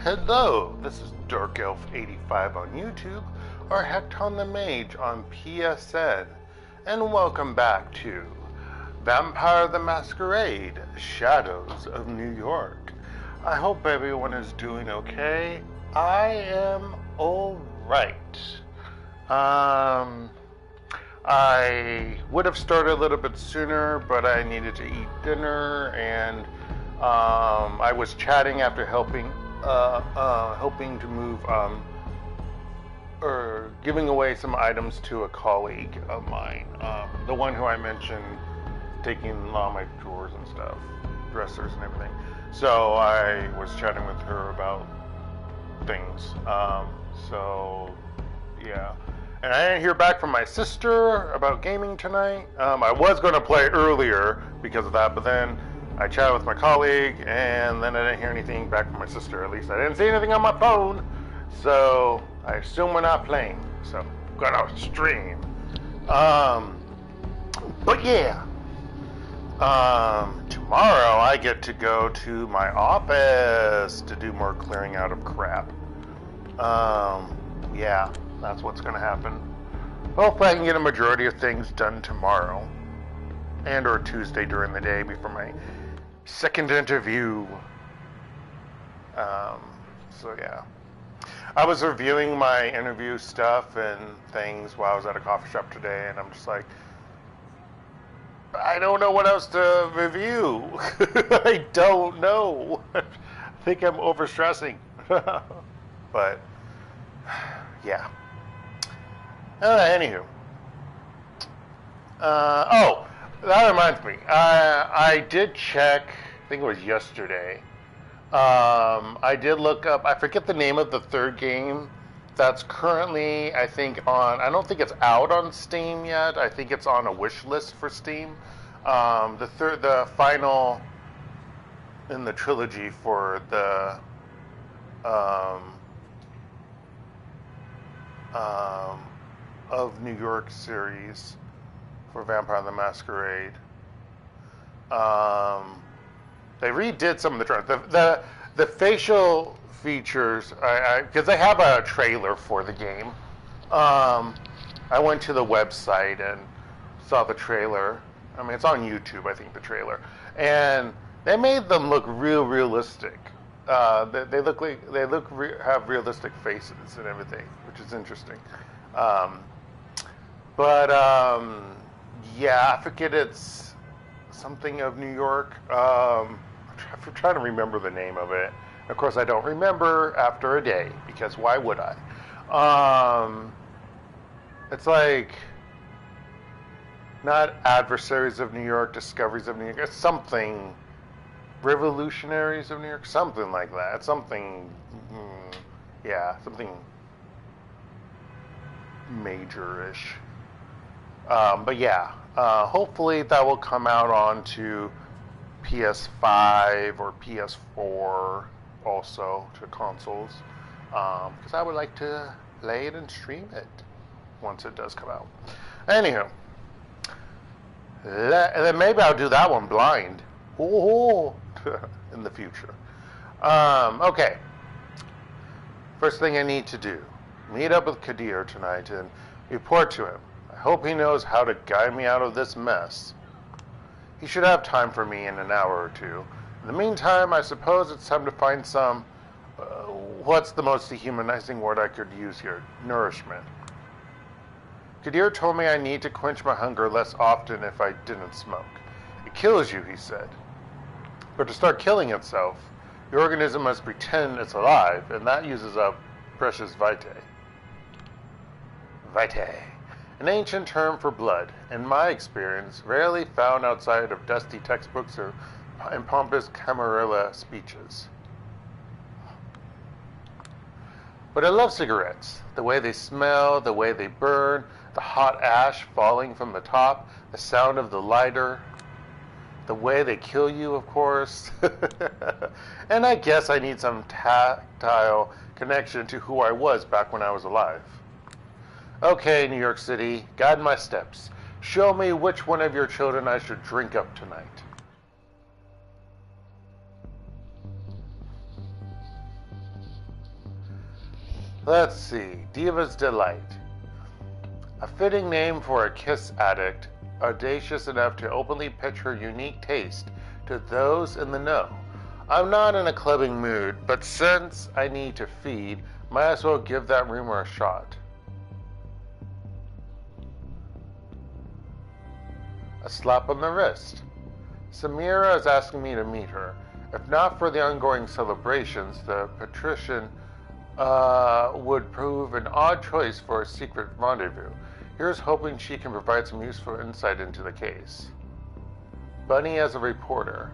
Hello, this is DarkElf85 on YouTube, or HektontheMage on PSN, and welcome back to Vampire the Masquerade, Shadows of New York. I hope everyone is doing okay. I am alright. I would have started a little bit sooner, but I needed to eat dinner, and I was chatting after helping to move or giving away some items to a colleague of mine, the one who I mentioned taking all my drawers and stuff, dressers and everything. So I was chatting with her about things. So yeah, and I didn't hear back from my sister about gaming tonight. I was going to play earlier because of that, but then I chatted with my colleague, and then I didn't hear anything back from my sister. At least I didn't see anything on my phone, so I assume we're not playing. So I'm gonna stream. But yeah, tomorrow I get to go to my office to do more clearing out of crap. Yeah, that's what's gonna happen. Hopefully I can get a majority of things done tomorrow, and or Tuesday during the day before my second interview. So yeah, I was reviewing my interview stuff and things while I was at a coffee shop today, and I'm just like, I don't know what else to review. I don't know. I think I'm overstressing. But yeah. Anywho. Oh, that reminds me. I did check, I think it was yesterday. I did look up, I forget the name of the third game that's currently, I think, I don't think it's out on Steam yet. I think it's on a wish list for Steam. The final in the trilogy for the of New York series for Vampire the Masquerade. They redid some of the trailers. The facial features, because they have a trailer for the game. I went to the website and saw the trailer. I mean, it's on YouTube, I think, the trailer, and they made them look realistic. They have realistic faces and everything, which is interesting. Yeah, I forget, it's something of New York. I'm trying to remember the name of it. Of course, I don't remember after a day, because why would I? It's like, not Adversaries of New York, Discoveries of New York. It's something, Revolutionaries of New York, something like that. It's something, yeah, something major-ish. But yeah, hopefully that will come out onto PS5 or PS4 also, to consoles, because I would like to play it and stream it once it does come out. Anywho, and then maybe I'll do that one blind. Oh, in the future. Okay. First thing I need to do, meet up with Kadir tonight and report to him. I hope he knows how to guide me out of this mess. He should have time for me in an hour or two. In the meantime, I suppose it's time to find some, what's the most dehumanizing word I could use here? Nourishment. Kadir told me I need to quench my hunger less often if I didn't smoke. It kills you, he said. But to start killing itself, the organism must pretend it's alive, and that uses up precious vitae. Vitae, an ancient term for blood, in my experience, rarely found outside of dusty textbooks or in pompous Camarilla speeches. But I love cigarettes, the way they smell, the way they burn, the hot ash falling from the top, the sound of the lighter, the way they kill you, of course. And I guess I need some tactile connection to who I was back when I was alive. Okay, New York City, guide my steps. Show me which one of your children I should drink up tonight. Let's see. Diva's Delight. A fitting name for a kiss addict, audacious enough to openly pitch her unique taste to those in the know. I'm not in a clubbing mood, but since I need to feed, might as well give that rumor a shot. A slap on the wrist. Samira is asking me to meet her. If not for the ongoing celebrations, the patrician would prove an odd choice for a secret rendezvous. Here's hoping she can provide some useful insight into the case. Bunny as a reporter.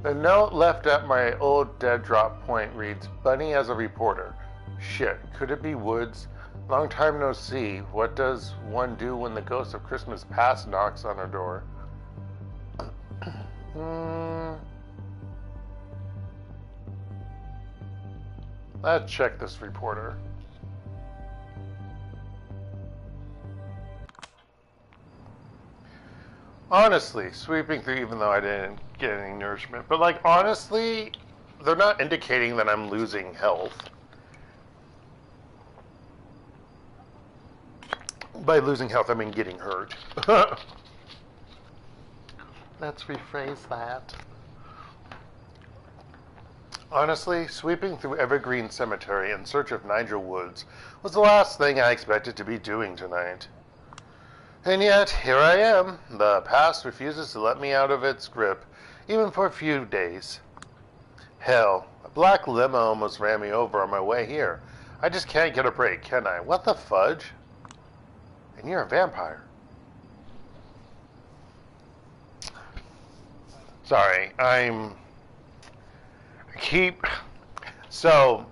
The note left at my old dead drop point reads, Bunny as a reporter. Shit, could it be Woods? Long time no see. What does one do when the ghost of Christmas past knocks on her door? Let's check this reporter. Honestly, sweeping through, even though I didn't get any nourishment, but like honestly, they're not indicating that I'm losing health. By losing health, I mean getting hurt. Let's rephrase that. Honestly, sweeping through Evergreen Cemetery in search of Nigel Woods was the last thing I expected to be doing tonight. And yet, here I am. The past refuses to let me out of its grip, even for a few days. Hell, a black limo almost ran me over on my way here. I just can't get a break, can I? What the fudge? And you're a vampire. Sorry, So,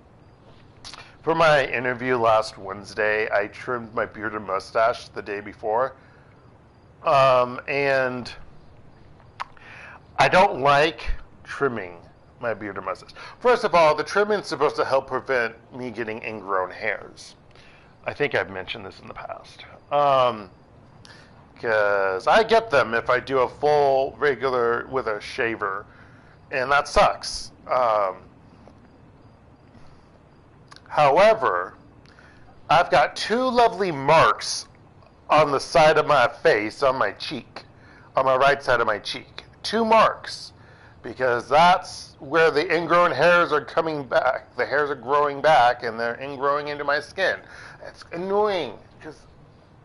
for my interview last Wednesday, I trimmed my beard and mustache the day before. And I don't like trimming my beard and mustache. First of all, the trimming is supposed to help prevent me getting ingrown hairs. I think I've mentioned this in the past. Because I get them if I do a full regular with a shaver, and that sucks. However, I've got two lovely marks on the side of my face, on my cheek, on my right side of my cheek. Two marks, because that's where the ingrown hairs are coming back. The hairs are growing back, and they're ingrowing into my skin. It's annoying, because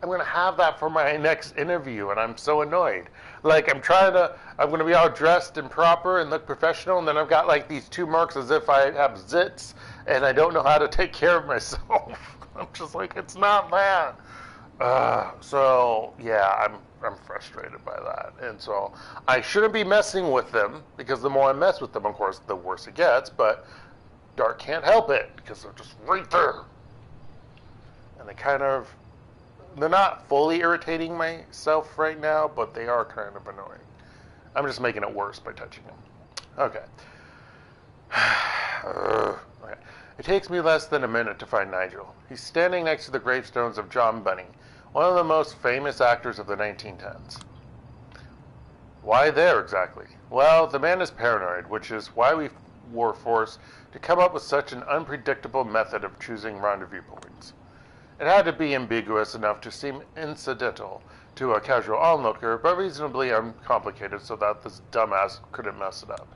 I'm going to have that for my next interview, and I'm so annoyed. Like, I'm going to be all dressed and proper and look professional, and then I've got, like, these two marks as if I have zits, and I don't know how to take care of myself. I'm just like, it's not that. So, yeah, I'm frustrated by that. And so, I shouldn't be messing with them, because the more I mess with them, of course, the worse it gets, but Dark can't help it, because they're just right there. And they're not fully irritating myself right now, but they are kind of annoying. I'm just making it worse by touching them. Okay. Okay. It takes me less than a minute to find Nigel. He's standing next to the gravestones of John Bunny, one of the most famous actors of the 1910s. Why there, exactly? Well, the man is paranoid, which is why we were forced to come up with such an unpredictable method of choosing rendezvous points. It had to be ambiguous enough to seem incidental to a casual onlooker, but reasonably uncomplicated so that this dumbass couldn't mess it up.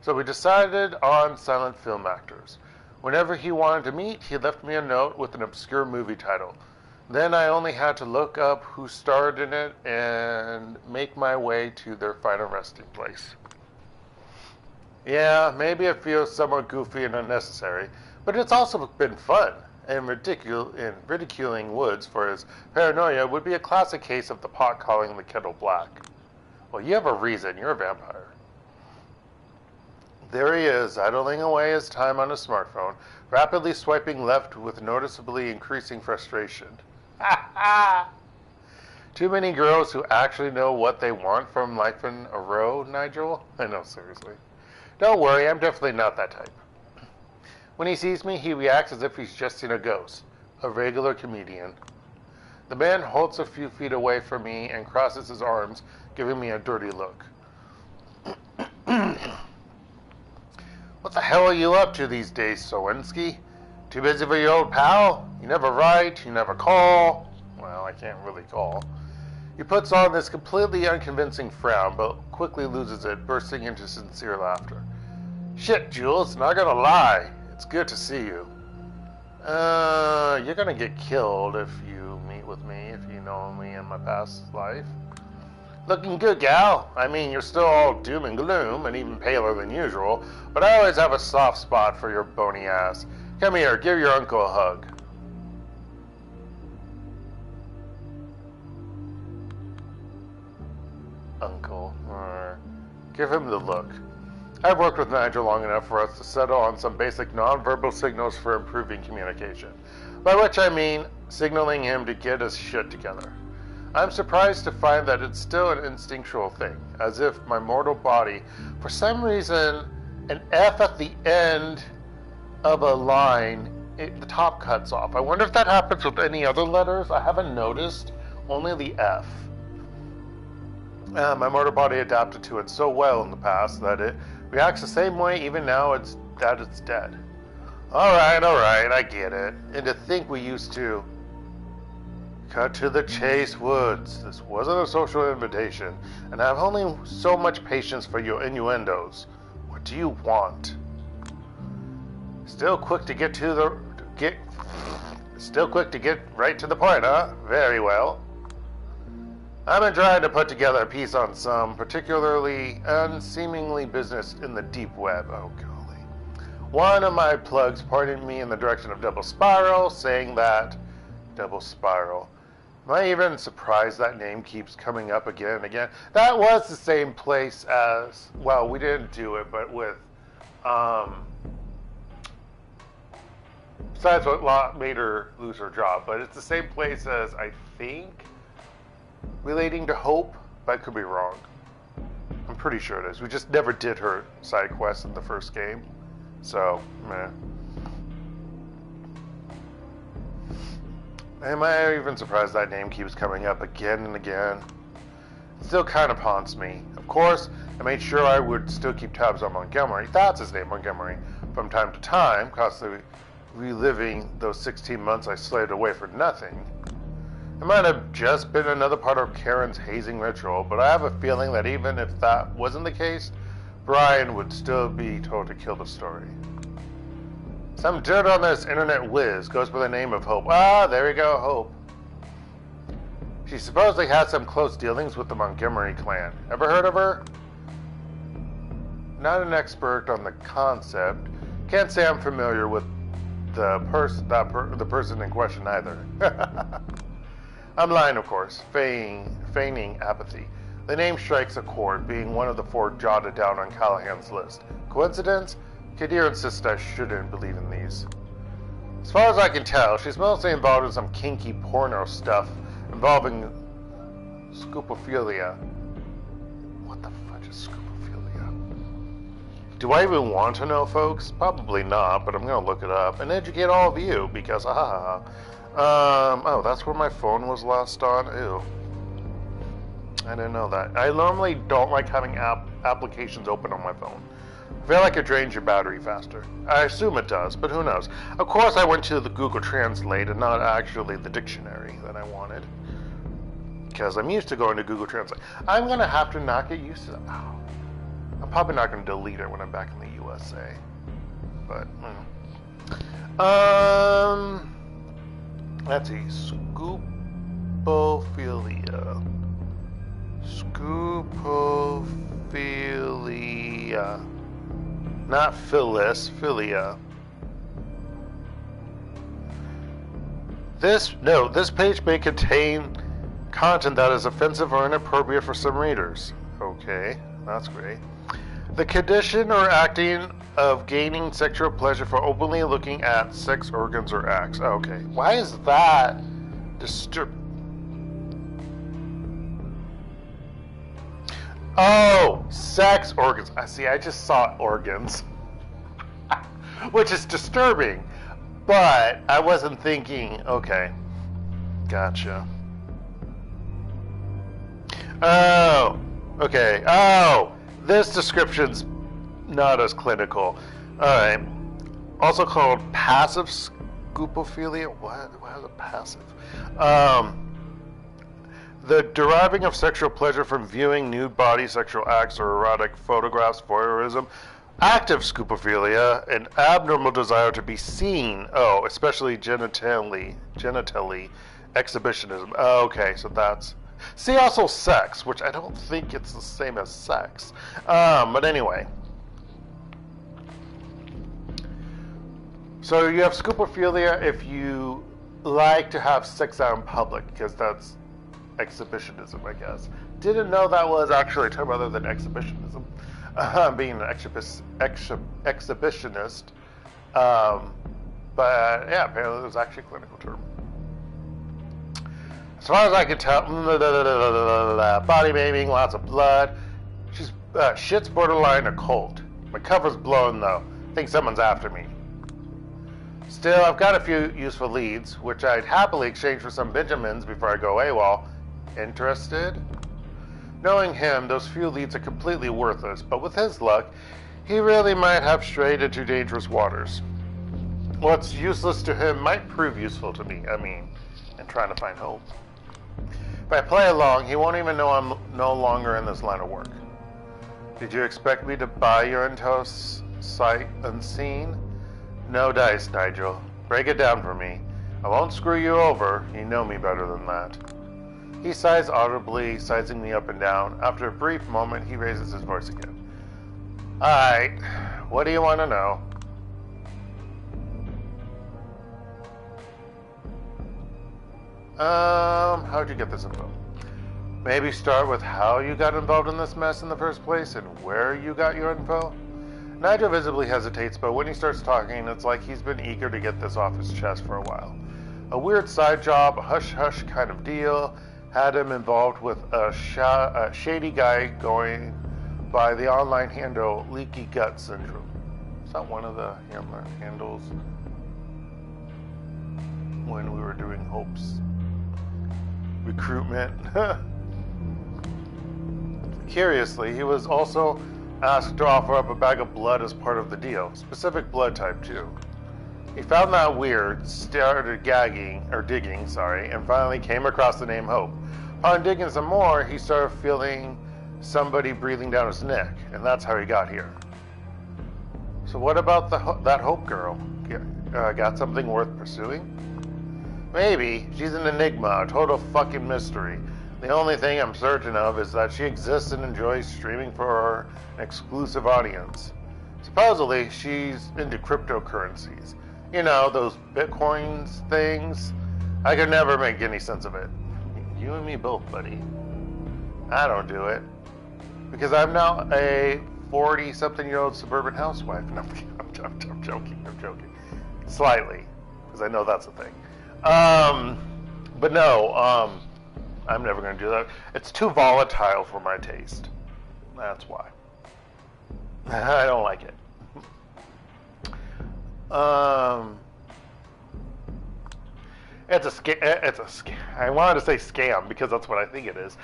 So we decided on silent film actors. Whenever he wanted to meet, he left me a note with an obscure movie title. Then I only had to look up who starred in it and make my way to their final resting place. Yeah, maybe it feels somewhat goofy and unnecessary, but it's also been fun. And ridiculing Woods for his paranoia would be a classic case of the pot calling the kettle black. Well, you have a reason. You're a vampire. There he is, idling away his time on his smartphone, rapidly swiping left with noticeably increasing frustration. Ha ha! Too many girls who actually know what they want from life in a row, Nigel? I know, seriously. Don't worry, I'm definitely not that type. When he sees me, he reacts as if he's just seen a ghost, a regular comedian. The man halts a few feet away from me and crosses his arms, giving me a dirty look. What the hell are you up to these days, Sowinski? Too busy for your old pal? You never write, you never call. Well, I can't really call. He puts on this completely unconvincing frown, but quickly loses it, bursting into sincere laughter. Shit, Jules, not gonna lie. It's good to see you. You're gonna get killed if you meet with me, if you know me in my past life. Looking good, gal. I mean, you're still all doom and gloom, and even paler than usual, but I always have a soft spot for your bony ass. Come here, give your uncle a hug. Uncle. Give him the look. I've worked with Nigel long enough for us to settle on some basic non-verbal signals for improving communication, by which I mean signaling him to get his shit together. I'm surprised to find that it's still an instinctual thing, as if my mortal body, for some reason, an F at the end of a line, the top cuts off. I wonder if that happens with any other letters. I haven't noticed, only the F. My mortal body adapted to it so well in the past that it reacts the same way even now it's dead. Alright, I get it. And to think we used to... Cut to the chase, Woods. This wasn't a social invitation, and I have only so much patience for your innuendos. What do you want? Still quick to get right to the point, huh? Very well. I've been trying to put together a piece on some particularly unseemingly business in the deep web. Oh, golly. One of my plugs pointed me in the direction of Double Spiral, saying that... Double Spiral. Am I even surprised that name keeps coming up again and again? That was the same place as... Well, we didn't do it, but with... Besides what Lot made her lose her job. But it's the same place as, I think... Relating to Hope, but I could be wrong. I'm pretty sure it is. We just never did her side quest in the first game. So, meh. Am I even surprised that name keeps coming up again and again? It still kind of haunts me. Of course, I made sure I would still keep tabs on Montgomery. That's his name, Montgomery. From time to time, constantly reliving those 16 months I slaved away for nothing. It might have just been another part of Karen's hazing ritual, but I have a feeling that even if that wasn't the case, Brian would still be told to kill the story. Some dirt on this internet whiz goes by the name of Hope. Ah, there we go, Hope. She supposedly had some close dealings with the Montgomery clan. Ever heard of her? Not an expert on the concept. Can't say I'm familiar with the person in question either. I'm lying, of course, feigning apathy. The name strikes a chord, being one of the 4 jotted down on Callahan's list. Coincidence? Kadir insists I shouldn't believe in these. As far as I can tell, she's mostly involved in some kinky porno stuff involving scoopophilia. What the fudge is scoopophilia? Do I even want to know, folks? Probably not, but I'm going to look it up and educate all of you because, oh, that's where my phone was last on? Ew. I didn't know that. I normally don't like having applications open on my phone. I feel like it drains your battery faster. I assume it does, but who knows? Of course I went to the Google Translate and not actually the dictionary that I wanted. Because I'm used to going to Google Translate. I'm going to have to not get used to that. Oh. I'm probably not going to delete it when I'm back in the USA. But, let's see. Scoopophilia. Scoopophilia. Not Phyllis, Philia. This page may contain content that is offensive or inappropriate for some readers. Okay, that's great. The condition or acting of gaining sexual pleasure for openly looking at sex organs or acts. Okay, why is that Oh, sex organs. I see, I just saw organs. Which is disturbing. But I wasn't thinking, okay. Gotcha. Oh, okay. Oh, this description's not as clinical. Alright. Also called passive scoopophilia. What is a passive? The deriving of sexual pleasure from viewing nude body sexual acts or erotic photographs, voyeurism. Active scoopophilia, an abnormal desire to be seen. Oh, especially genitally exhibitionism. Oh, okay, so that's... See also sex, which I don't think it's the same as sex. But anyway. So you have scoopophilia if you like to have sex out in public, because that's exhibitionism, I guess. Didn't know that was actually a term other than exhibitionism. Being an exhibitionist. But yeah, apparently it was actually a clinical term. As far as I can tell, body maiming, lots of blood. Shit's borderline occult. My cover's blown though. I think someone's after me. Still, I've got a few useful leads, which I'd happily exchange for some Benjamins before I go AWOL. Interested? Knowing him, those few leads are completely worthless, but with his luck, he really might have strayed into dangerous waters. What's useless to him might prove useful to me, I'm trying to find hope. If I play along, he won't even know I'm no longer in this line of work. Did you expect me to buy your intel sight unseen? No dice, Nigel. Break it down for me. I won't screw you over, you know me better than that. He sighs audibly, sizing me up and down. After a brief moment, he raises his voice again. Alright, what do you want to know? How'd you get this info? Maybe start with how you got involved in this mess in the first place and where you got your info? Nigel visibly hesitates, but when he starts talking, it's like he's been eager to get this off his chest for a while. A weird side job, a hush-hush kind of deal, had him involved with a shady guy going by the online handle Leaky Gut Syndrome. Is that one of the handles when we were doing Hope's recruitment? Curiously, he was also asked to offer up a bag of blood as part of the deal. Specific blood type, too. He found that weird, started digging, and finally came across the name Hope. Upon digging some more, he started feeling somebody breathing down his neck, and that's how he got here. So what about that Hope girl? Got something worth pursuing? Maybe. She's an enigma, a total fucking mystery. The only thing I'm certain of is that she exists and enjoys streaming for an exclusive audience. Supposedly, she's into cryptocurrencies. You know, those bitcoins things. I could never make any sense of it. You and me both, buddy. I don't do it. Because I'm now a 40-something-year-old suburban housewife. No, I'm joking. Slightly. Because I know that's a thing. But no, I'm never going to do that. It's too volatile for my taste. That's why. I don't like it. It's a scam. I wanted to say scam because that's what I think it is.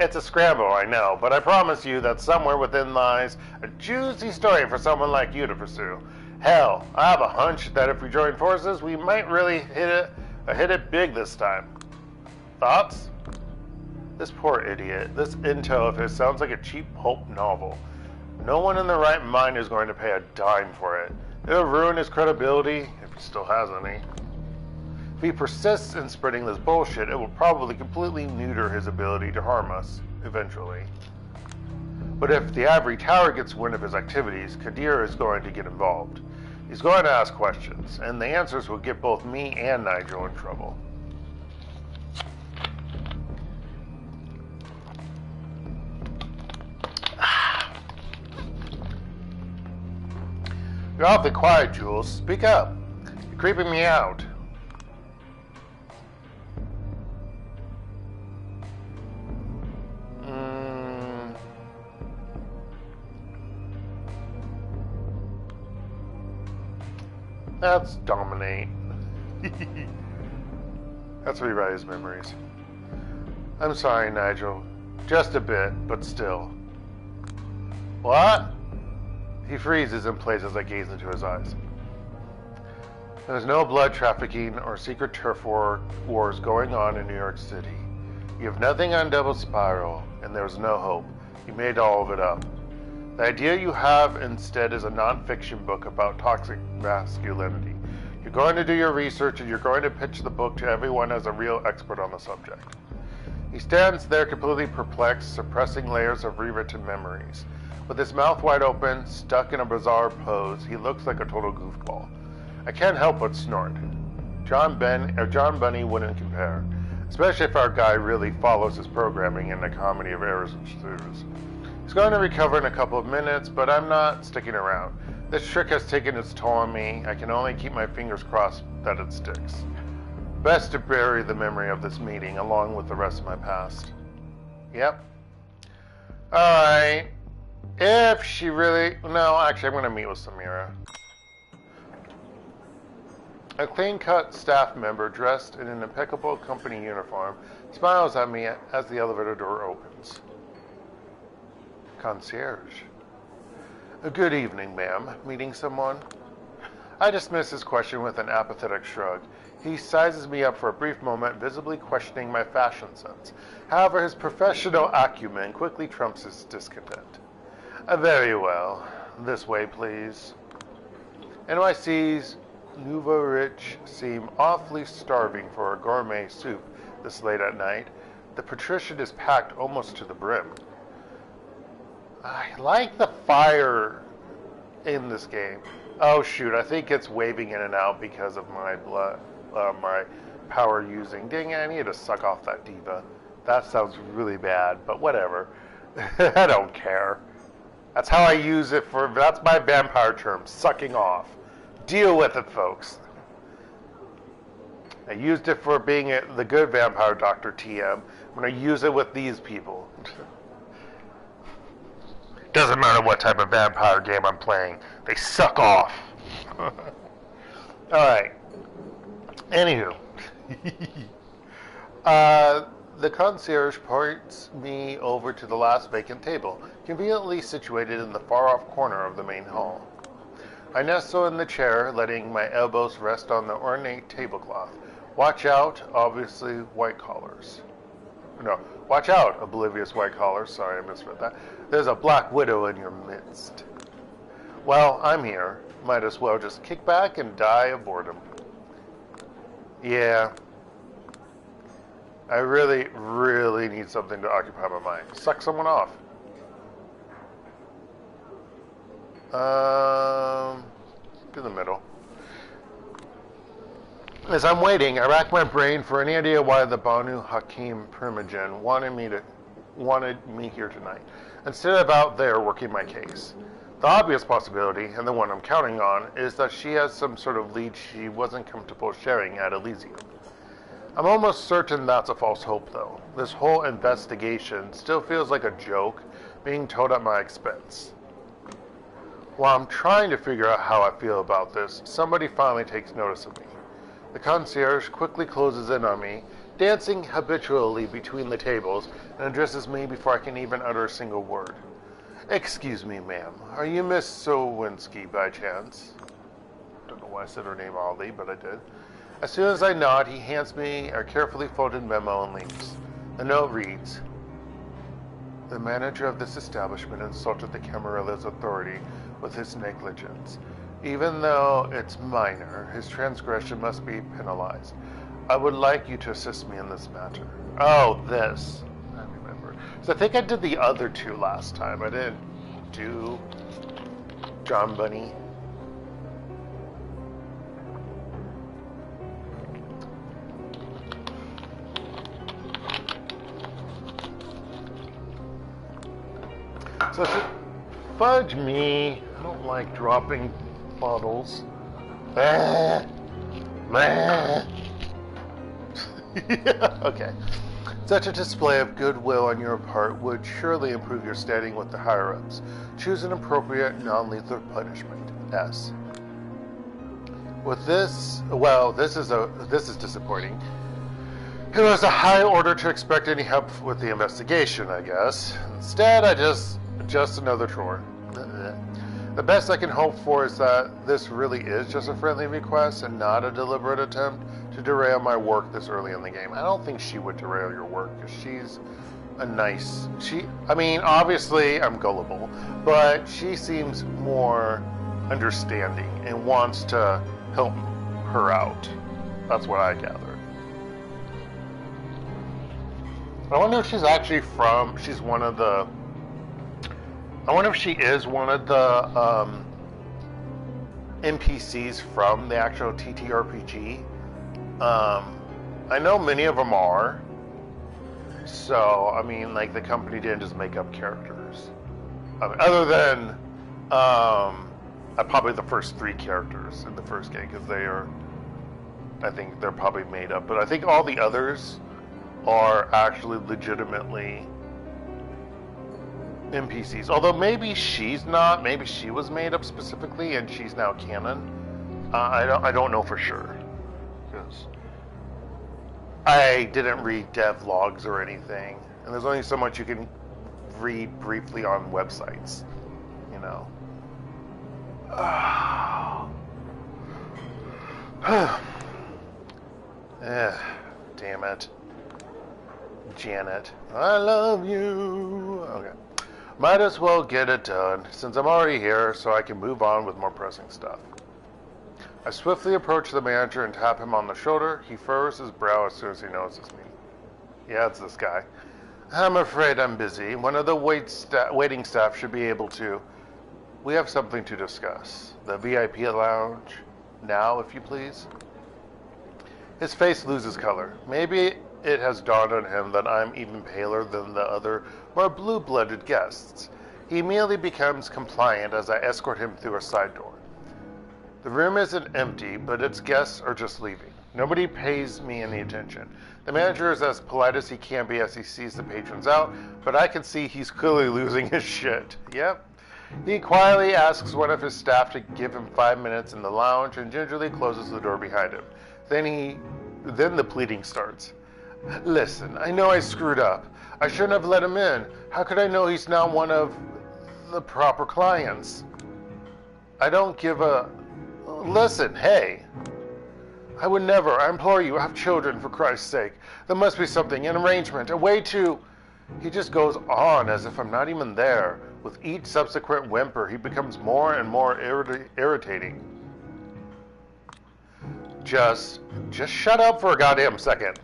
It's a scramble, I know, but I promise you that somewhere within lies a juicy story for someone like you to pursue. Hell, I have a hunch that if we join forces, we might really hit it big this time. Thoughts? This poor idiot. This intel of his sounds like a cheap pulp novel. No one in their right mind is going to pay a dime for it. It'll ruin his credibility, if he still has any. If he persists in spreading this bullshit, it will probably completely neuter his ability to harm us, eventually. But if the Ivory Tower gets wind of his activities, Kadir is going to get involved. He's going to ask questions, and the answers will get both me and Nigel in trouble. You're awfully quiet, Jules. Speak up. You're creeping me out. That's dominate. That's rewrite his memories. I'm sorry, Nigel. Just a bit, but still. What? He freezes in place as I gaze into his eyes. There's no blood trafficking or secret turf wars going on in New York City. You have nothing on Double Spiral, and there's no hope. You made all of it up. The idea you have instead is a non-fiction book about toxic masculinity. You're going to do your research, and you're going to pitch the book to everyone as a real expert on the subject. He stands there completely perplexed, suppressing layers of rewritten memories. With his mouth wide open, stuck in a bizarre pose, he looks like a total goofball. I can't help but snort. John Bunny wouldn't compare, especially if our guy really follows his programming in a comedy of errors and slurs. He's going to recover in a couple of minutes, but I'm not sticking around. This trick has taken its toll on me. I can only keep my fingers crossed that it sticks. Best to bury the memory of this meeting along with the rest of my past. Yep. Alright. If she really... No, actually, I'm going to meet with Samira. A clean-cut staff member dressed in an impeccable company uniform smiles at me as the elevator door opens. Concierge. Good evening, ma'am. Meeting someone? I dismiss his question with an apathetic shrug. He sizes me up for a brief moment, visibly questioning my fashion sense. However, his professional acumen quickly trumps his discontent. Very well. This way, please. NYC's nouveau rich seem awfully starving for a gourmet soup this late at night. The patrician is packed almost to the brim. I like the fire in this game. Oh shoot, I think it's waving in and out because of my my power using. Dang it, I need to suck off that diva. That sounds really bad, but whatever. I don't care. That's how I use it that's my vampire term, sucking off. Deal with it, folks. I used it for being the good vampire Dr. TM. I'm going to use it with these people. Doesn't matter what type of vampire game I'm playing. They suck off. Alright. Anywho. The concierge points me over to the last vacant table, conveniently situated in the far-off corner of the main hall. I nestle in the chair, letting my elbows rest on the ornate tablecloth. Watch out, obviously white collars. No, watch out, oblivious white collars. Sorry, I misread that. There's a black widow in your midst. Well, I'm here. Might as well just kick back and die of boredom. Yeah. I really, really need something to occupy my mind. Suck someone off. To the middle. As I'm waiting, I rack my brain for any idea why the Banu Hakim Primogen wanted me here tonight, instead of out there working my case. The obvious possibility, and the one I'm counting on, is that she has some sort of lead she wasn't comfortable sharing at Elysium. I'm almost certain that's a false hope, though. This whole investigation still feels like a joke being told at my expense. While I'm trying to figure out how I feel about this, somebody finally takes notice of me. The concierge quickly closes in on me, dancing habitually between the tables, and addresses me before I can even utter a single word. Excuse me, ma'am. Are you Miss Sowinski by chance? Don't know why I said her name oddly, but I did. As soon as I nod, he hands me a carefully folded memo and leaves. The note reads, "The manager of this establishment insulted the Camarilla's authority with his negligence. Even though it's minor, his transgression must be penalized. I would like you to assist me in this matter." Oh, this. I remember. So I think I did the other two last time. I didn't do John Bunny. So fudge me. I don't like dropping bottles. Okay. Such a display of goodwill on your part would surely improve your standing with the higher-ups. Choose an appropriate, non-lethal punishment. S. With this, well, this is disappointing. It was a high order to expect any help with the investigation, I guess. Instead, I just another chore. The best I can hope for is that this really is just a friendly request and not a deliberate attempt to derail my work this early in the game. I don't think she would derail your work, because she's a nice... I mean, obviously I'm gullible, but she seems more understanding and wants to help her out. That's what I gathered. I wonder if she's actually from... She's one of the... I wonder if she is one of the NPCs from the actual TTRPG. I know many of them are. So, I mean, like, the company didn't just make up characters. Other than probably the first 3 characters in the first game, because they are... I think they're probably made up. But I think all the others are actually legitimately NPCs. Although maybe she's not. Maybe she was made up specifically and she's now canon. I don't know for sure, because I didn't read dev logs or anything, and there's only so much you can read briefly on websites, you know. Damn it. Janet, I love you. Okay. Might as well get it done, since I'm already here, so I can move on with more pressing stuff. I swiftly approach the manager and tap him on the shoulder. He furrows his brow as soon as he notices me. Yeah, it's this guy. I'm afraid I'm busy. One of the waiting staff should be able to. We have something to discuss. The VIP lounge. Now, if you please. His face loses color. Maybe it has dawned on him that I'm even paler than the other, more blue-blooded guests. He immediately becomes compliant as I escort him through a side door. The room isn't empty, but its guests are just leaving. Nobody pays me any attention. The manager is as polite as he can be as he sees the patrons out, but I can see he's clearly losing his shit. Yep. He quietly asks one of his staff to give him 5 minutes in the lounge and gingerly closes the door behind him. Then the pleading starts. Listen, I know I screwed up. I shouldn't have let him in. How could I know he's not one of the proper clients? I don't give a... Listen, hey. I would never. I implore you, have children, for Christ's sake. There must be something, an arrangement, a way to... He just goes on as if I'm not even there. With each subsequent whimper, he becomes more and more irritating. Just shut up for a goddamn second.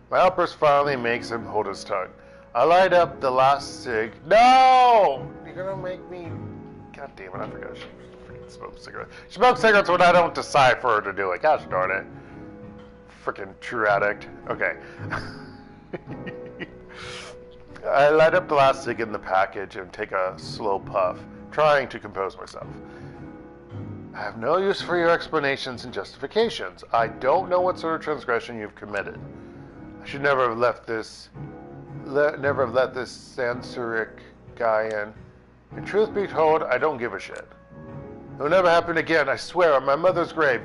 My outburst finally makes him hold his tongue. I light up the last cig. No! You're gonna make me... God damn it, I forgot she freaking smokes cigarettes. She smokes cigarettes when I don't decide for her to do it. Gosh darn it. Freaking true addict. Okay. I light up the last cig in the package and take a slow puff, trying to compose myself. I have no use for your explanations and justifications. I don't know what sort of transgression you've committed. I should never have let this Sansuric guy in. And truth be told, I don't give a shit. It'll never happen again, I swear, on my mother's grave.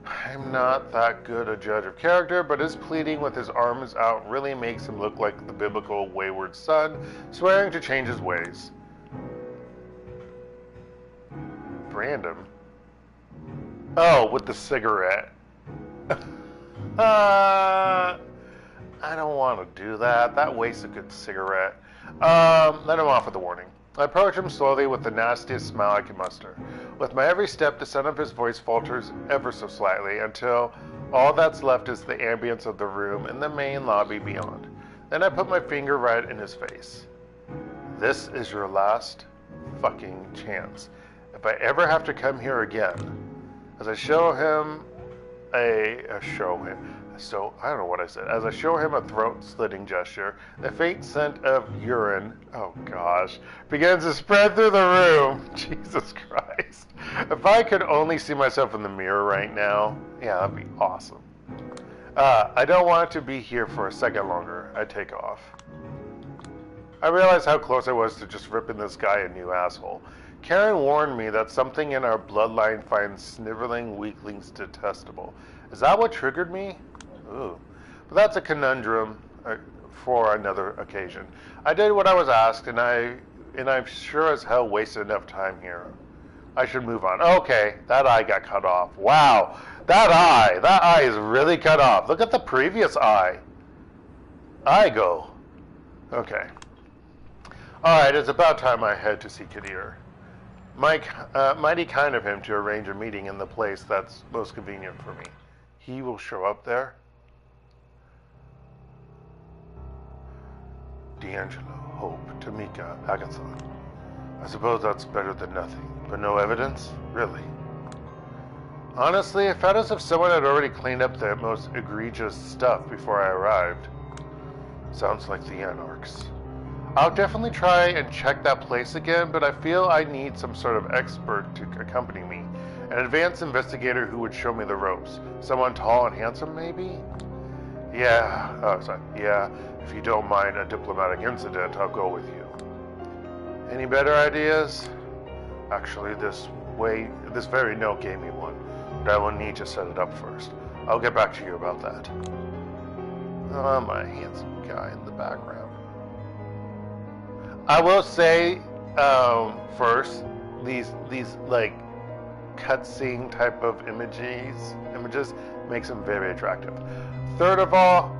I'm not that good a judge of character, but his pleading with his arms out really makes him look like the biblical wayward son, swearing to change his ways. Random. Oh, with the cigarette. I don't want to do that. That wastes a good cigarette. Let him off with the warning. I approach him slowly with the nastiest smile I can muster. With my every step, the sound of his voice falters ever so slightly until all that's left is the ambience of the room and the main lobby beyond. Then I put my finger right in his face. This is your last fucking chance. If I ever have to come here again, as I show him I don't know what I said. As I show him a throat-slitting gesture, the faint scent of urine, oh gosh, begins to spread through the room. Jesus Christ. If I could only see myself in the mirror right now, yeah, that'd be awesome. I don't want to be here for a second longer. I take off. I realized how close I was to just ripping this guy a new asshole. Karen warned me that something in our bloodline finds sniveling weaklings detestable. Is that what triggered me? Ooh. But that's a conundrum for another occasion. I did what I was asked, and I and I've sure as hell wasted enough time here. I should move on. Okay, that eye got cut off. Wow, that eye is really cut off. Look at the previous eye. Go. Okay. Alright, it's about time I head to see Kadir. Mike, mighty kind of him to arrange a meeting in the place that's most convenient for me. He will show up there? D'Angelo, Hope, Tamika, Agathon. I suppose that's better than nothing. But no evidence? Really? Honestly, it felt as if someone had already cleaned up the most egregious stuff before I arrived. Sounds like the Anarchs. I'll definitely try and check that place again, but I feel I need some sort of expert to accompany me. An advanced investigator who would show me the ropes. Someone tall and handsome, maybe? Yeah, if you don't mind a diplomatic incident, I'll go with you. Any better ideas? Actually, this very note gave me one, but I will need to set it up first. I'll get back to you about that. Oh, my handsome guy in the background. I will say, first, these like cutscene type of images makes him very attractive. Third of all,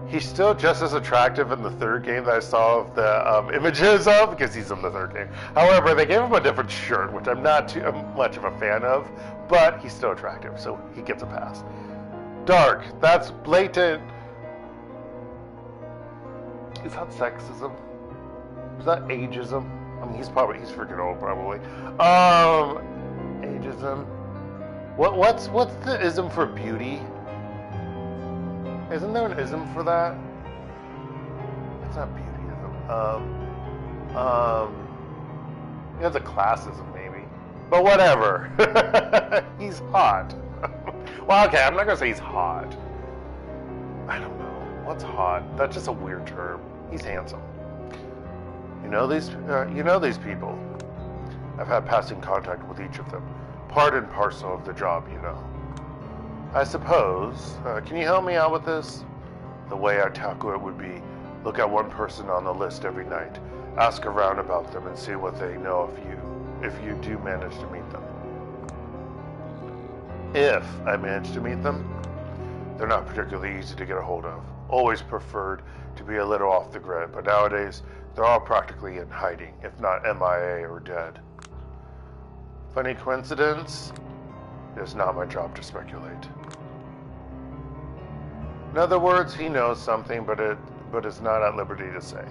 he's still just as attractive in the third game that I saw of the images of, because he's in the third game. However, they gave him a different shirt, which I'm not too much of a fan of, but he's still attractive, so he gets a pass. Dark, that's blatant. Is that sexism? Is that ageism? I mean, he's freaking old, probably. Ageism. What's the ism for beauty? Isn't there an ism for that? It's not beautyism. It's a classism, maybe. But whatever. He's hot. Well, okay, I'm not gonna say he's hot. I don't know. What's hot? That's just a weird term. He's handsome. You know these people. I've had passing contact with each of them. Part and parcel of the job, you know. I suppose. Can you help me out with this? The way I tackle it would be, look at one person on the list every night, ask around about them and see what they know of you, if you do manage to meet them. If I manage to meet them, they're not particularly easy to get a hold of. Always preferred to be a little off the grid, but nowadays they're all practically in hiding, if not MIA or dead. Funny coincidence? It's not my job to speculate. In other words, he knows something, but is not at liberty to say.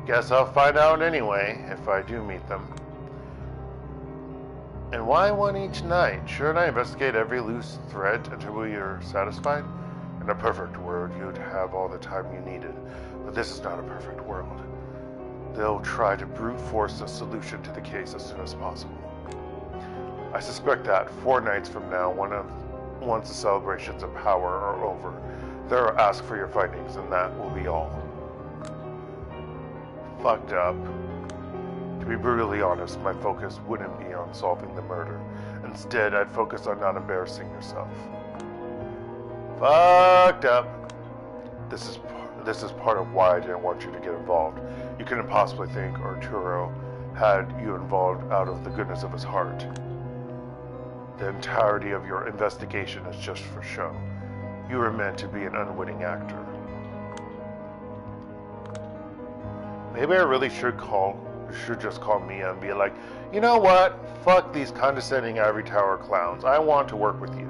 Guess I'll find out anyway, if I do meet them. And why one each night? Shouldn't I investigate every loose thread until you're satisfied? In a perfect world, you'd have all the time you needed, but this is not a perfect world. They'll try to brute force a solution to the case as soon as possible. I suspect that 4 nights from now, once the celebrations of power are over, they'll ask for your findings, and that will be all. Fucked up. To be brutally honest, my focus wouldn't be on solving the murder. Instead, I'd focus on not embarrassing yourself. Fucked up. This is part of why I didn't want you to get involved. You couldn't possibly think Arturo had you involved out of the goodness of his heart. The entirety of your investigation is just for show. You were meant to be an unwitting actor. Maybe I really should just call Mia and be like, you know what? Fuck these condescending ivory tower clowns. I want to work with you.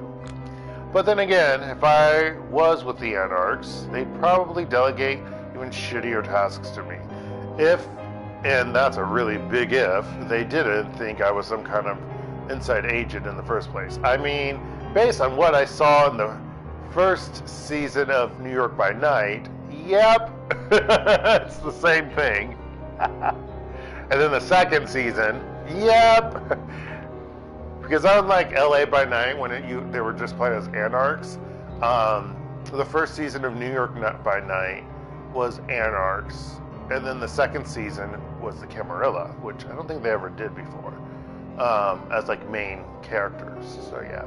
But then again, if I was with the Anarchs, they'd probably delegate even shittier tasks to me. If, and that's a really big if, they didn't think I was some kind of inside agent in the first place. I mean, based on what I saw in the first season of New York by Night, yep, it's the same thing. And then the second season, yep. Because unlike LA by Night, when they were just playing as Anarchs, the first season of New York by Night was Anarchs, and then the second season was the Camarilla, which I don't think they ever did before, as like main characters. So yeah.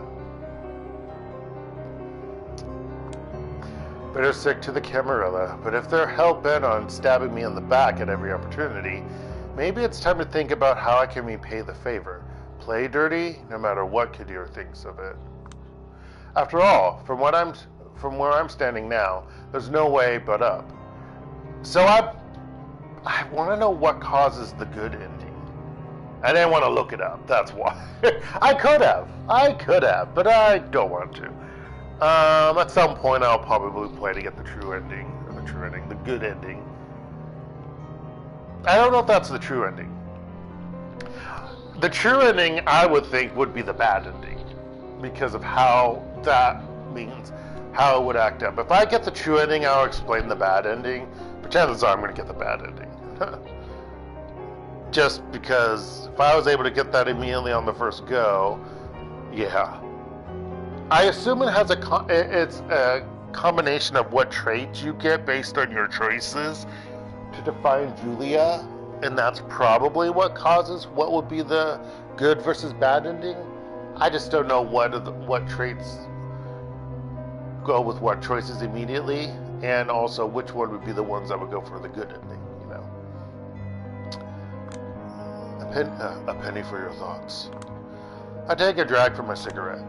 Better stick to the Camarilla, but if they're hell-bent on stabbing me in the back at every opportunity, maybe it's time to think about how I can repay the favor. Play dirty, no matter what Kadir thinks of it. After all, from where I'm standing now, there's no way but up. So I want to know what causes the good ending. I didn't want to look it up, that's why. I could have, but I don't want to. At some point I'll probably play to get the true ending, the good ending. I don't know if that's the true ending. The true ending, I would think, would be the bad ending, because of how that means, how it would act up. If I get the true ending, I'll explain the bad ending, but chances are I'm going to get the bad ending. Just because if I was able to get that immediately on the first go, yeah. I assume it's a combination of what traits you get based on your choices to define Julia, and that's probably what causes what would be the good versus bad ending. I just don't know what traits go with what choices immediately, and also which one would be the ones that would go for the good ending. You know, a penny for your thoughts. I take a drag from my cigarette.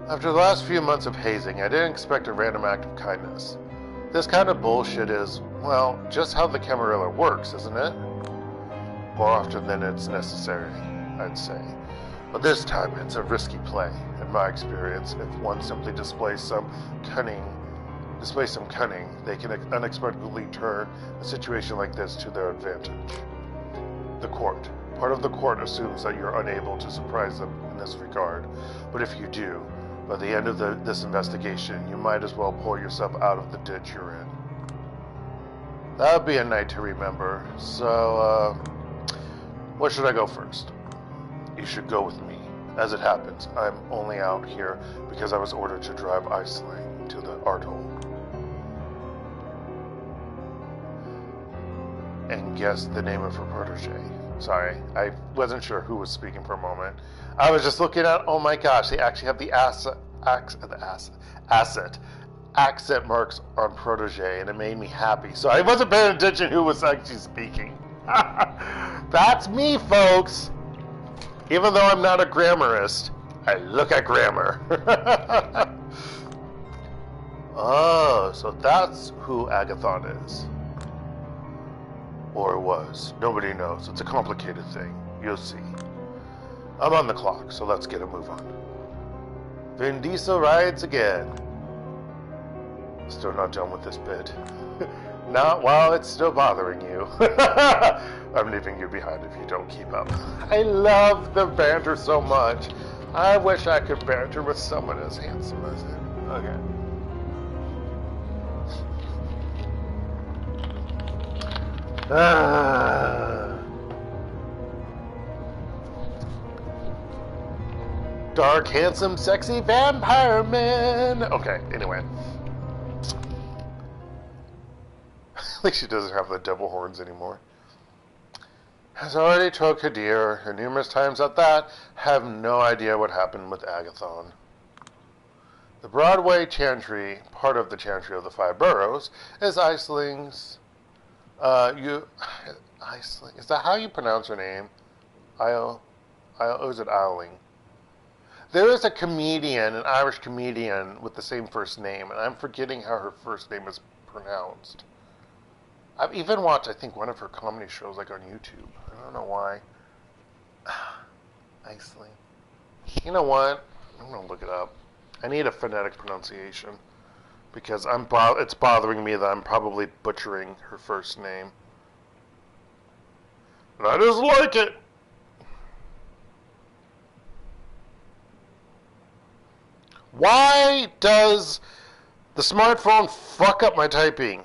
After the last few months of hazing, I didn't expect a random act of kindness. This kind of bullshit is, well, just how the Camarilla works, isn't it? More often than it's necessary, I'd say. But this time, it's a risky play. In my experience, if one simply displays some cunning, they can unexpectedly turn a situation like this to their advantage. The court. Part of the court assumes that you're unable to surprise them in this regard, but if you do, by the end of this investigation, you might as well pull yourself out of the ditch you're in. That would be a night to remember. So, where should I go first? You should go with me. As it happens, I'm only out here because I was ordered to drive Iceland to the Ardhole. And guess the name of her protege. Sorry, I wasn't sure who was speaking for a moment. I was just looking at, oh my gosh, they actually have the accent marks on protege, and it made me happy. So I wasn't paying attention who was actually speaking. That's me, folks. Even though I'm not a grammarist, I look at grammar. Oh, so that's who Agathon is. Or was. Nobody knows. It's a complicated thing. You'll see. I'm on the clock, so let's get a move on. Vin Diesel rides again. Still not done with this bit. Not while it's still bothering you. I'm leaving you behind if you don't keep up. I love the banter so much. I wish I could banter with someone as handsome as him. Okay. Dark, handsome, sexy vampire man. Okay, anyway. At least she doesn't have the devil horns anymore. Has already told Kadir, and numerous times at that, have no idea what happened with Agathon. The Broadway Chantry, part of the Chantry of the Five Boroughs, is Iceling's. Iceling. Is that how you pronounce her name? Or is it Iling? There is a comedian, an Irish comedian with the same first name, and I'm forgetting how her first name is pronounced. I've even watched, I think, one of her comedy shows, like on YouTube. I don't know why. Iceling. You know what? I'm gonna look it up. I need a phonetic pronunciation because it's bothering me that I'm probably butchering her first name. And I just like it. Why does the smartphone fuck up my typing?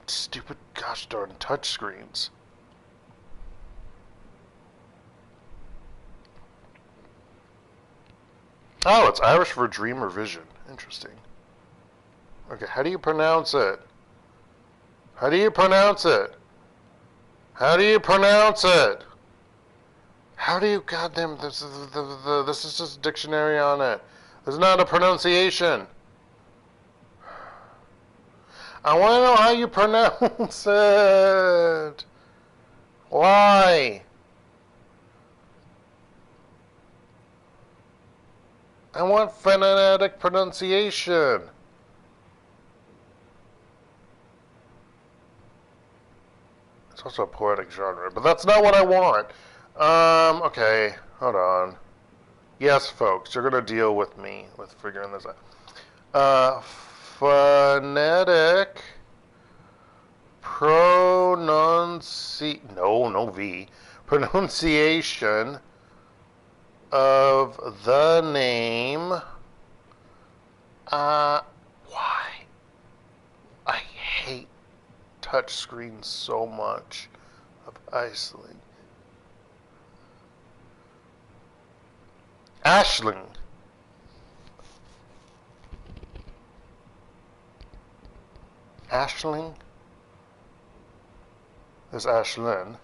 Stupid gosh darn touchscreens. Oh, it's Irish for dream or vision. Interesting. Okay, how do you pronounce it? How do you pronounce it? How do you pronounce it? How do you goddamn this is just a dictionary on it. There's not a pronunciation. I want to know how you pronounce it. Why? I want phonetic pronunciation. It's also a poetic genre, but that's not what I want. Okay, hold on. Yes, folks, you're going to deal with me with figuring this out. Phonetic pronunciation of the name. Why? I hate touchscreens so much of Iceland. Ashling. Ashling? There's Ashlyn.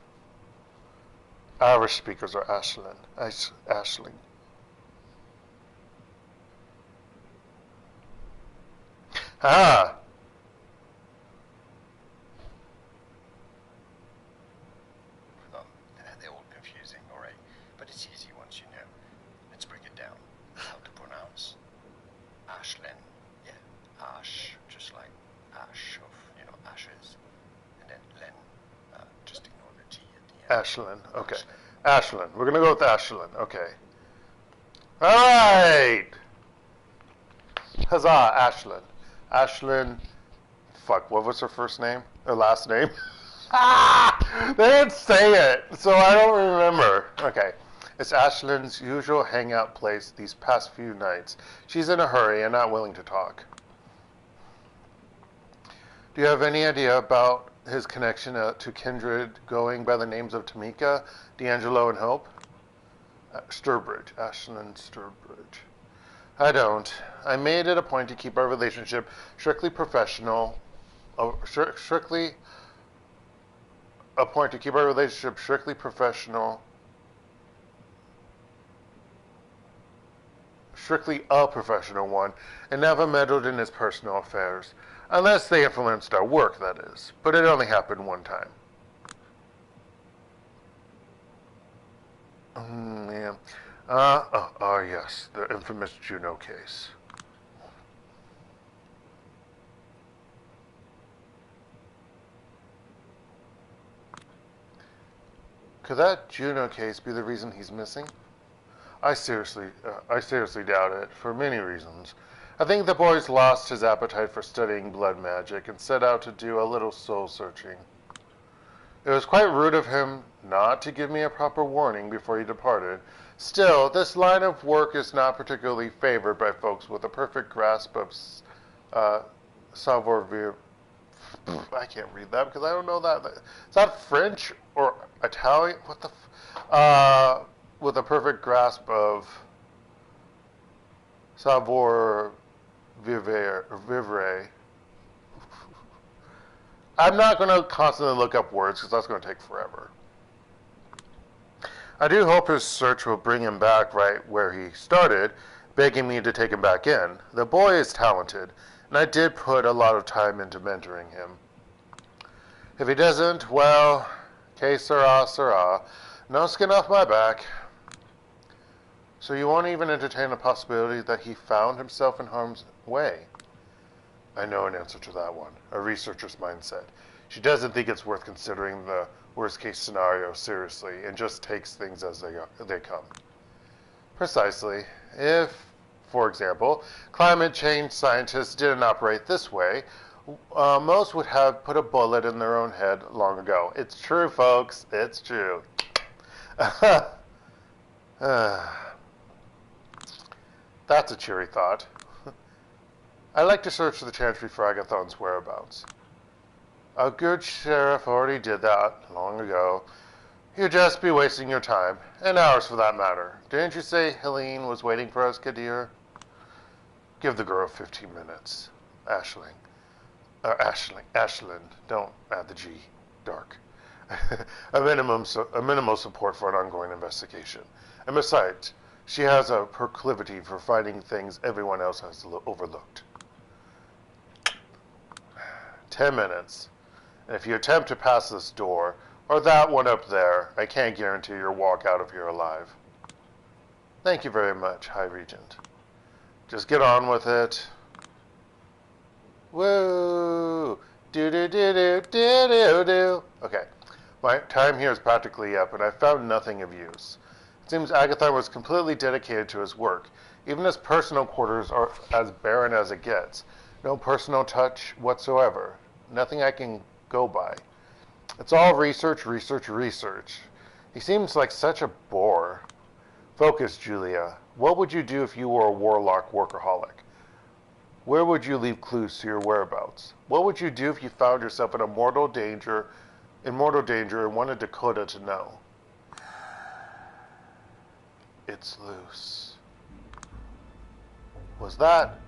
Irish speakers are Ashlyn. Ashling. Ah! They're all confusing, alright, but it's easy once you know. Let's break it down. How to pronounce Ashlyn. Yeah, ash, just like ash of, ashes. And then Len, just ignore the T at the end. Ashlyn, okay. Ashlyn. We're going to go with Ashlyn, okay. Alright! Huzzah, Ashlyn. Ashlyn, fuck, what was her first name? Her last name? They didn't say it, so I don't remember. Okay. It's Ashlyn's usual hangout place these past few nights. She's in a hurry and not willing to talk. Do you have any idea about his connection to kindred going by the names of Tamika, D'Angelo, and Hope? Sturbridge. Ashlyn Sturbridge. I don't. I made it a point to keep our relationship strictly professional. Strictly a professional one, and never meddled in his personal affairs. Unless they influenced our work, that is. But it only happened one time. Yeah. Yes, the infamous Juno case. Could that Juno case be the reason he's missing? I seriously doubt it, for many reasons. I think the boy's lost his appetite for studying blood magic and set out to do a little soul searching. It was quite rude of him not to give me a proper warning before he departed. Still, this line of work is not particularly favored by folks with a perfect grasp of savoir-vivre. I can't read that because I don't know that. Is that French or Italian? What the? With a perfect grasp of savoir-vivre. I'm not going to constantly look up words because that's going to take forever. I do hope his search will bring him back right where he started, begging me to take him back in. The boy is talented, and I did put a lot of time into mentoring him. If he doesn't, well, que sera, sera. No skin off my back. So you won't even entertain the possibility that he found himself in harm's way? I know an answer to that one. A researcher's mindset. She doesn't think it's worth considering the worst-case scenario seriously and just takes things as they come. Precisely. If, for example, climate change scientists didn't operate this way, most would have put a bullet in their own head long ago. It's true, folks. It's true. That's a cheery thought. I'd like to search the chantry for Agathon's whereabouts. A good sheriff already did that long ago. You'd just be wasting your time, and ours for that matter. Didn't you say Helene was waiting for us, Kadir? Give the girl 15 minutes. Ashling. Ashland. Don't add the G. Dark. a minimal support for an ongoing investigation. And besides, she has a proclivity for finding things everyone else has overlooked. 10 minutes. And if you attempt to pass this door, or that one up there, I can't guarantee you'll walk out of here alive. Thank you very much, High Regent. Just get on with it. Woo! Do-do-do-do-do-do-do. Okay. My time here is practically up, and I've found nothing of use. It seems Agathon was completely dedicated to his work. Even his personal quarters are as barren as it gets. No personal touch whatsoever. Nothing I can go by. It's all research, research, research. He seems like such a bore. Focus, Julia. What would you do if you were a warlock workaholic? Where would you leave clues to your whereabouts? What would you do if you found yourself in mortal danger and wanted Dakota to know? It's loose. Was that?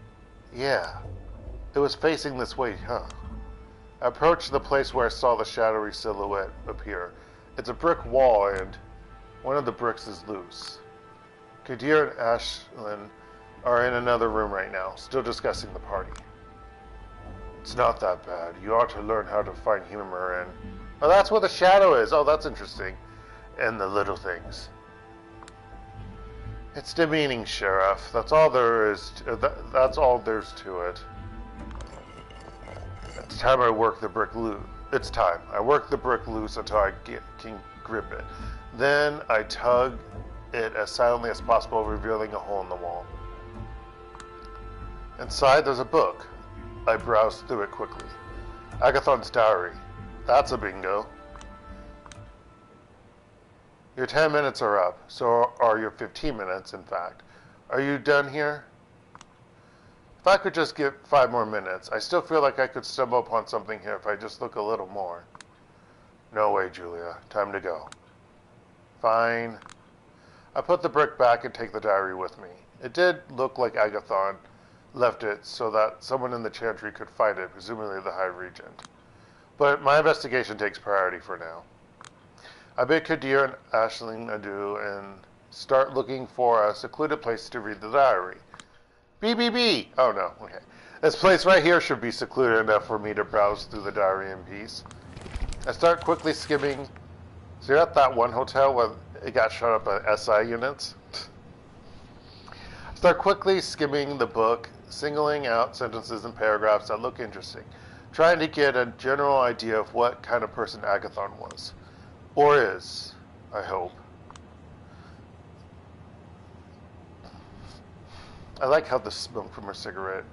Yeah. It was facing this way, huh? I approached the place where I saw the shadowy silhouette appear. It's a brick wall, and one of the bricks is loose. Kadir and Ashlyn are in another room right now, still discussing the party. It's not that bad. You ought to learn how to find humor and... Oh, that's what the shadow is. Oh, that's interesting. And the little things. It's demeaning, Sheriff. That's all there is. That's all there's to it. It's time I work the brick loose. It's time. I work the brick loose until I can grip it. Then I tug it as silently as possible, revealing a hole in the wall. Inside, there's a book. I browsed through it quickly. Agathon's diary. That's a bingo. Your 10 minutes are up, so are your 15 minutes, in fact. Are you done here? If I could just get 5 more minutes, I still feel like I could stumble upon something here if I just look a little more. No way, Julia. Time to go. Fine. I put the brick back and take the diary with me. It did look like Agathon left it so that someone in the Chantry could find it, presumably the High Regent. But my investigation takes priority for now. I bid Kadir and Ashlyn adieu and start looking for a secluded place to read the diary. BBB! Oh no, okay. This place right here should be secluded enough for me to browse through the diary in peace. I start quickly skimming. So you're at that one hotel where it got shot up by SI units? I start quickly skimming the book, singling out sentences and paragraphs that look interesting, trying to get a general idea of what kind of person Agathon was. Or is, I hope. I like how the smoke from her cigarette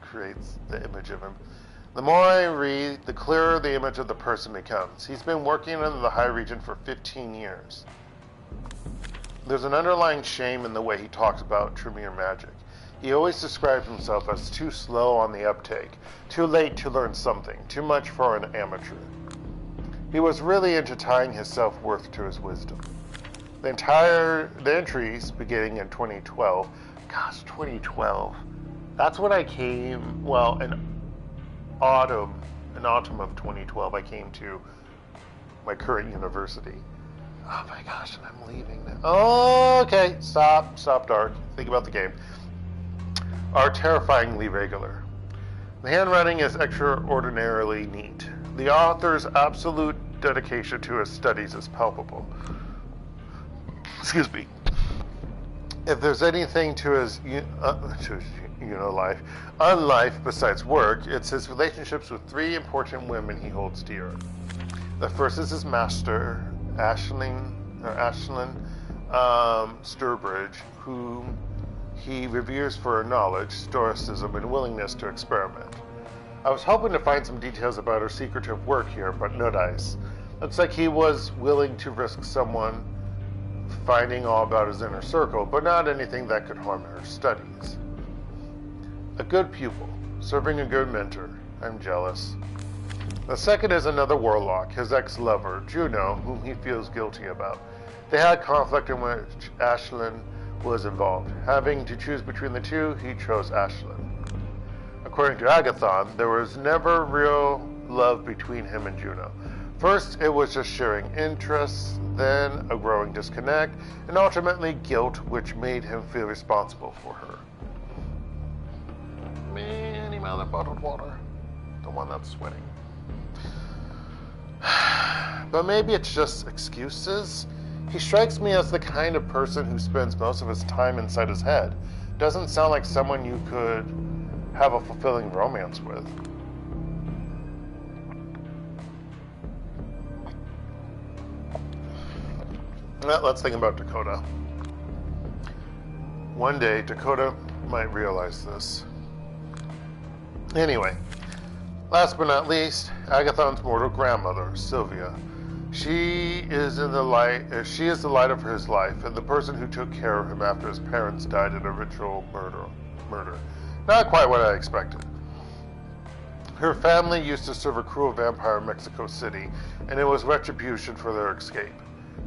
creates the image of him. The more I read, the clearer the image of the person becomes. He's been working under the High Regent for 15 years. There's an underlying shame in the way he talks about Tremere magic. He always describes himself as too slow on the uptake, too late to learn something, too much for an amateur. He was really into tying his self-worth to his wisdom. The entries beginning in 2012, gosh, 2012, that's when I came, well, in autumn of 2012, I came to my current university. Oh my gosh, and I'm leaving now. Oh, okay, stop, Dark. Think about the game. Are terrifyingly regular. The handwriting is extraordinarily neat. The author's absolute dedication to his studies is palpable. Excuse me. If there's anything to his life, unlife besides work, it's his relationships with 3 important women he holds dear. The first is his master, Ashlyn Sturbridge, whom he reveres for her knowledge, stoicism, and willingness to experiment. I was hoping to find some details about her secretive work here, but no dice. Looks like he was willing to risk someone finding all about his inner circle, but not anything that could harm her studies. A good pupil, serving a good mentor. I'm jealous. The second is another warlock, his ex-lover, Juno, whom he feels guilty about. They had conflict in which Ashlyn was involved. Having to choose between the two, he chose Ashlyn. According to Agathon, there was never real love between him and Juno. First, it was just sharing interests, then a growing disconnect, and ultimately guilt, which made him feel responsible for her. Many mother bottled water. The one that's sweating. But maybe it's just excuses. He strikes me as the kind of person who spends most of his time inside his head. Doesn't sound like someone you could have a fulfilling romance with. Well, let's think about Dakota. One day, Dakota might realize this. Anyway, last but not least, Agathon's mortal grandmother, Sylvia. She is the light of his life, and the person who took care of him after his parents died in a ritual murder. Not quite what I expected. Her family used to serve a cruel vampire in Mexico City, and it was retribution for their escape.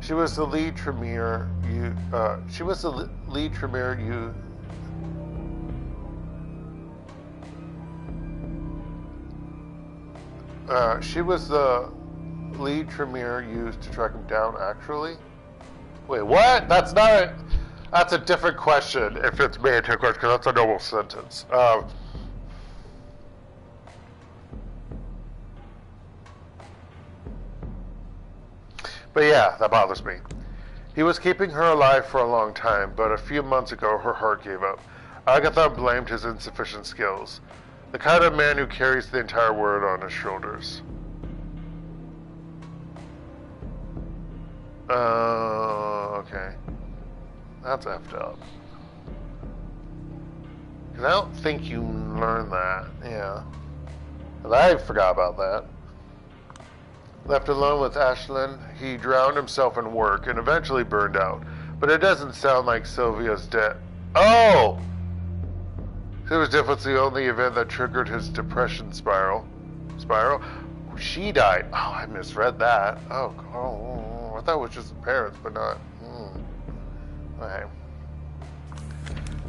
She was the lead Tremere. She was the lead Tremere used to track him down. Actually, wait, what? That's a different question. If it's made into a question, because that's a normal sentence. But yeah, that bothers me. He was keeping her alive for a long time, but a few months ago her heart gave up. Agathon blamed his insufficient skills. The kind of man who carries the entire world on his shoulders. Okay. That's effed up. Because I don't think you learn that. Yeah. But I forgot about that. Left alone with Ashlyn, he drowned himself in work and eventually burned out. But it doesn't sound like Sylvia's dead. Oh! It was definitely the only event that triggered his depression spiral. She died. Oh, I misread that. Oh, I thought it was just the parents, but not. Okay.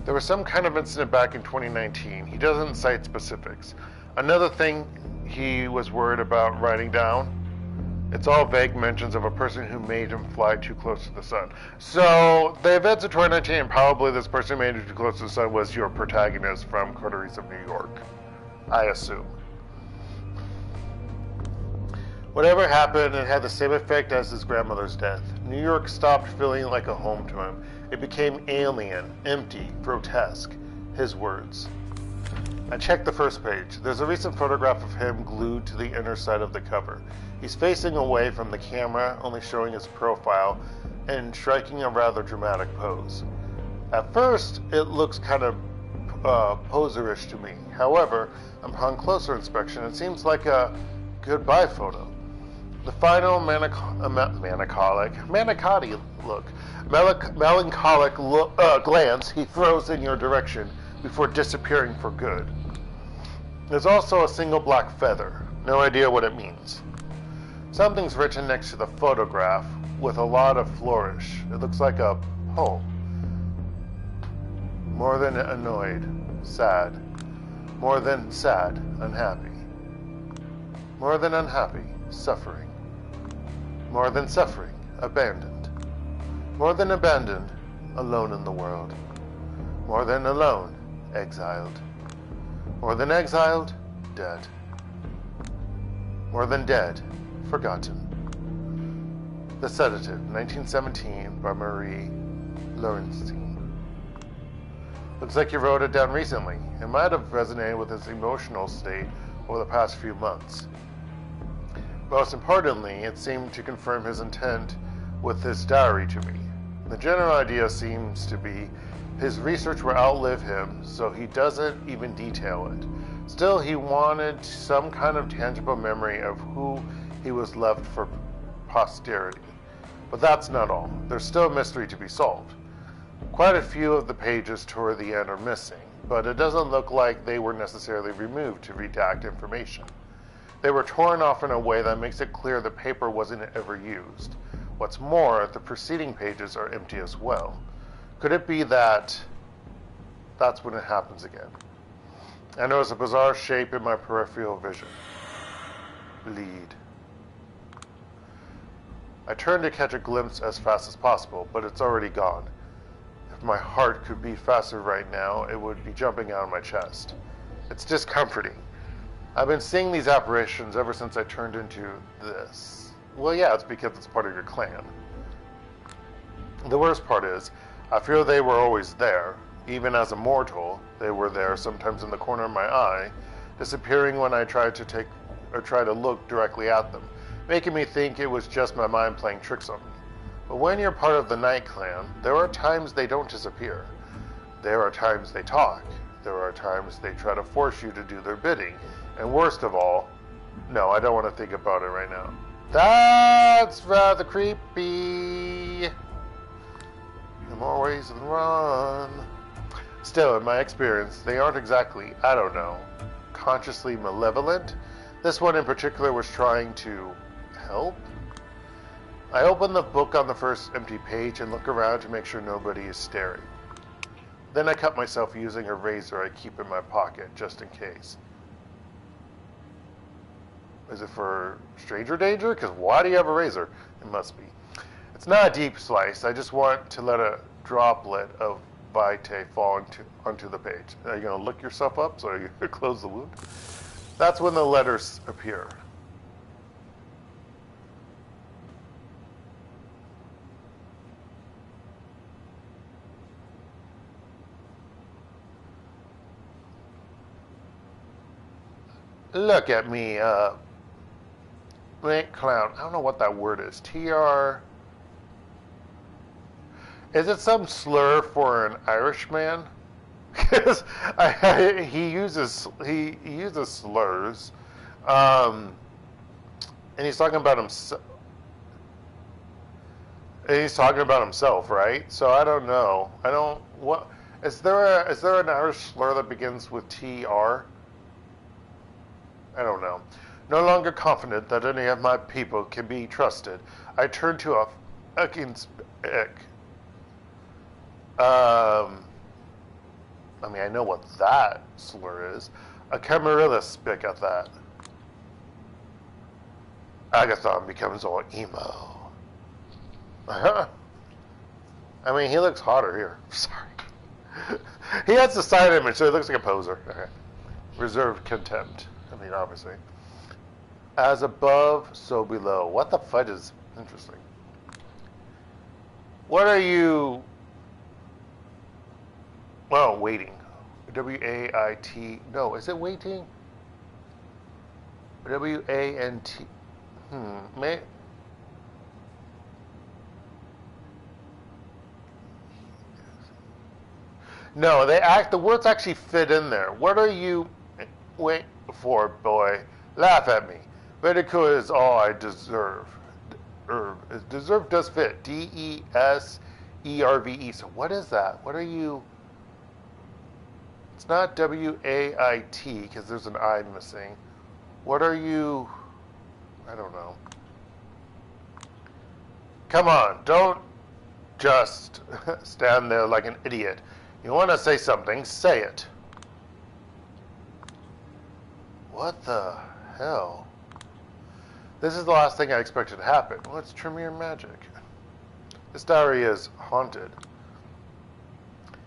There was some kind of incident back in 2019. He doesn't cite specifics. Another thing he was worried about writing down. It's all vague mentions of a person who made him fly too close to the sun. So, the events of 2019, and probably this person who made him too close to the sun was your protagonist from Coteries of New York. I assume. Whatever happened, it had the same effect as his grandmother's death. New York stopped feeling like a home to him. It became alien, empty, grotesque. His words. I checked the first page. There's a recent photograph of him glued to the inner side of the cover. He's facing away from the camera, only showing his profile, and striking a rather dramatic pose. At first, it looks kind of poserish to me. However, upon closer inspection, it seems like a goodbye photo. The final melancholic glance he throws in your direction before disappearing for good. There's also a single black feather. No idea what it means. Something's written next to the photograph with a lot of flourish. It looks like a poem. More than annoyed, sad. More than sad, unhappy. More than unhappy, suffering. More than suffering, abandoned. More than abandoned, alone in the world. More than alone, exiled. More than exiled, dead. More than dead, forgotten. The Sedative, 1917, by Marie Lorenstein. Looks like you wrote it down recently. It might have resonated with his emotional state over the past few months. Most importantly, it seemed to confirm his intent with this diary to me. The general idea seems to be his research will outlive him, so he doesn't even detail it. Still, he wanted some kind of tangible memory of who he was left for posterity. But that's not all. There's still a mystery to be solved. Quite a few of the pages toward the end are missing, but it doesn't look like they were necessarily removed to redact information. They were torn off in a way that makes it clear the paper wasn't ever used. What's more, the preceding pages are empty as well. Could it be that that's when it happens again? I notice a bizarre shape in my peripheral vision. Bleed. I turn to catch a glimpse as fast as possible, but it's already gone. If my heart could beat faster right now, it would be jumping out of my chest. It's discomforting. I've been seeing these apparitions ever since I turned into this. Well, yeah, it's because it's part of your clan. The worst part is, I feel they were always there. Even as a mortal, they were there, sometimes in the corner of my eye, disappearing when I tried to look directly at them, making me think it was just my mind playing tricks on me. But when you're part of the Night Clan, there are times they don't disappear. There are times they talk. There are times they try to force you to do their bidding. And worst of all, no, I don't want to think about it right now. That's rather creepy. In more ways than one. Still, in my experience, they aren't exactly, I don't know, consciously malevolent. This one in particular was trying to help. I open the book on the first empty page and look around to make sure nobody is staring. Then I cut myself using a razor I keep in my pocket, just in case. Is it for stranger danger? Because why do you have a razor? It must be. It's not a deep slice. I just want to let a droplet of vitae fall onto the page. Are you going to look yourself up so you close the wound? That's when the letters appear. Look at me, Blank clown. I don't know what that word is. TR. Is it some slur for an Irishman? Because he uses slurs, and he's talking about himself. He's talking about himself, right? So I don't know. What is there? Is there an Irish slur that begins with TR? I don't know. No longer confident that any of my people can be trusted, I turn to a fucking spick. I mean, I know what that slur is. A Camarilla spick at that. Agathon becomes all emo. I mean, he looks hotter here. Sorry. He has the side image, so he looks like a poser. Okay. Reserved contempt. I mean, obviously. As above, so below. What the fudge is interesting? What are you... Oh, waiting. W-A-I-T... No, is it waiting? W-A-N-T... May... No, the words actually fit in there. What are you... Wait for, boy. Laugh at me. Ridicule is all I deserve. Deserve does fit. D-E-S-E-R-V-E. So what is that? What are you... It's not W-A-I-T, because there's an I missing. What are you... I don't know. Come on, don't just stand there like an idiot. You want to say something, say it. What the hell? This is the last thing I expected to happen. Let's Tremere magic. This diary is haunted.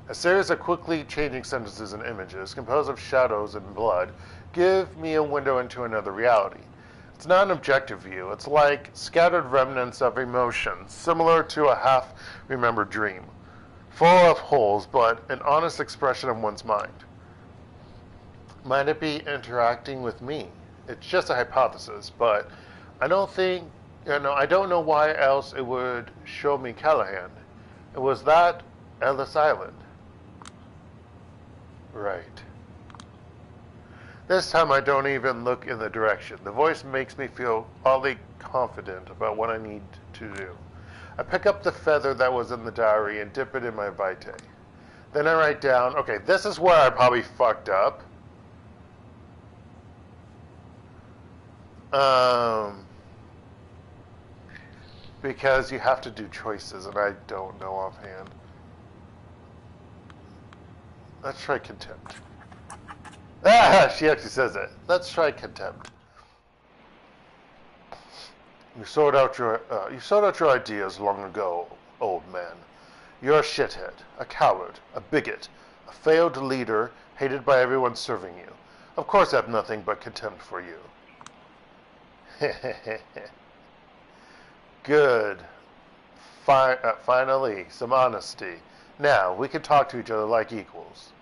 A series of quickly changing sentences and images, composed of shadows and blood, give me a window into another reality. It's not an objective view. It's like scattered remnants of emotions, similar to a half-remembered dream. Full of holes, but an honest expression of one's mind. Might it be interacting with me? It's just a hypothesis, but I don't know why else it would show me Callahan. It was that Ellis Island. Right. This time I don't even look in the direction. The voice makes me feel oddly confident about what I need to do. I pick up the feather that was in the diary and dip it in my vitae. Then I write down, okay, this is where I probably fucked up. Because you have to do choices, and I don't know offhand. Let's try contempt. Ah, she actually says it. Let's try contempt. You sold out your ideas long ago, old man. You're a shithead, a coward, a bigot, a failed leader, hated by everyone serving you. Of course I have nothing but contempt for you. Good. Finally, some honesty. Now, we can talk to each other like equals.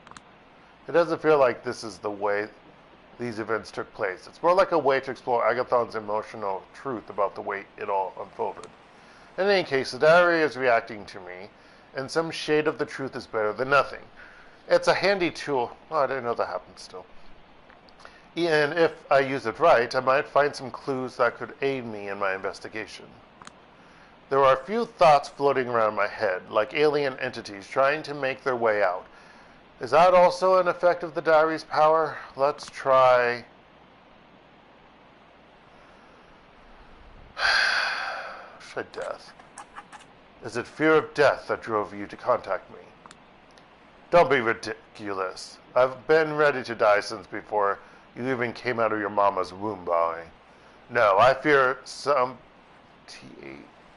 It doesn't feel like this is the way these events took place. It's more like a way to explore Agathon's emotional truth about the way it all unfolded. In any case, the diary is reacting to me, and some shade of the truth is better than nothing. It's a handy tool. Oh, I didn't know that happened still. And if I use it right, I might find some clues that could aid me in my investigation. There are a few thoughts floating around my head, like alien entities trying to make their way out. Is that also an effect of the diary's power? Let's try... Try death. Is it fear of death that drove you to contact me? Don't be ridiculous. I've been ready to die since before you even came out of your mama's womb, boy. No, I fear some...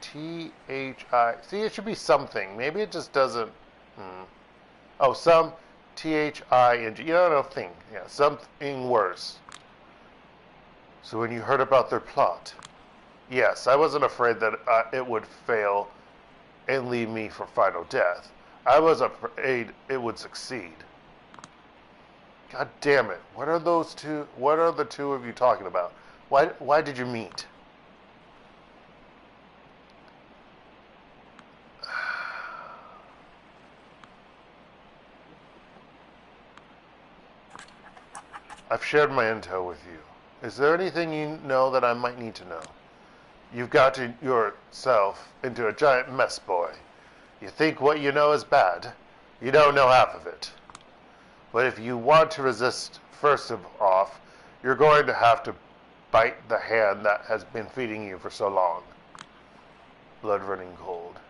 T-H-I... See, it should be something. Maybe it just doesn't... Oh, some... T-H-I-N-G... You know, thing. Yeah, something worse. So when you heard about their plot... Yes, I wasn't afraid that it would fail and leave me for final death. I was afraid it would succeed. God damn it. What are those two... What are the two of you talking about? Why did you meet? I've shared my intel with you. Is there anything you know that I might need to know? You've got yourself into a giant mess, boy. You think what you know is bad. You don't know half of it. But if you want to resist first of all, you're going to have to bite the hand that has been feeding you for so long. Blood running cold.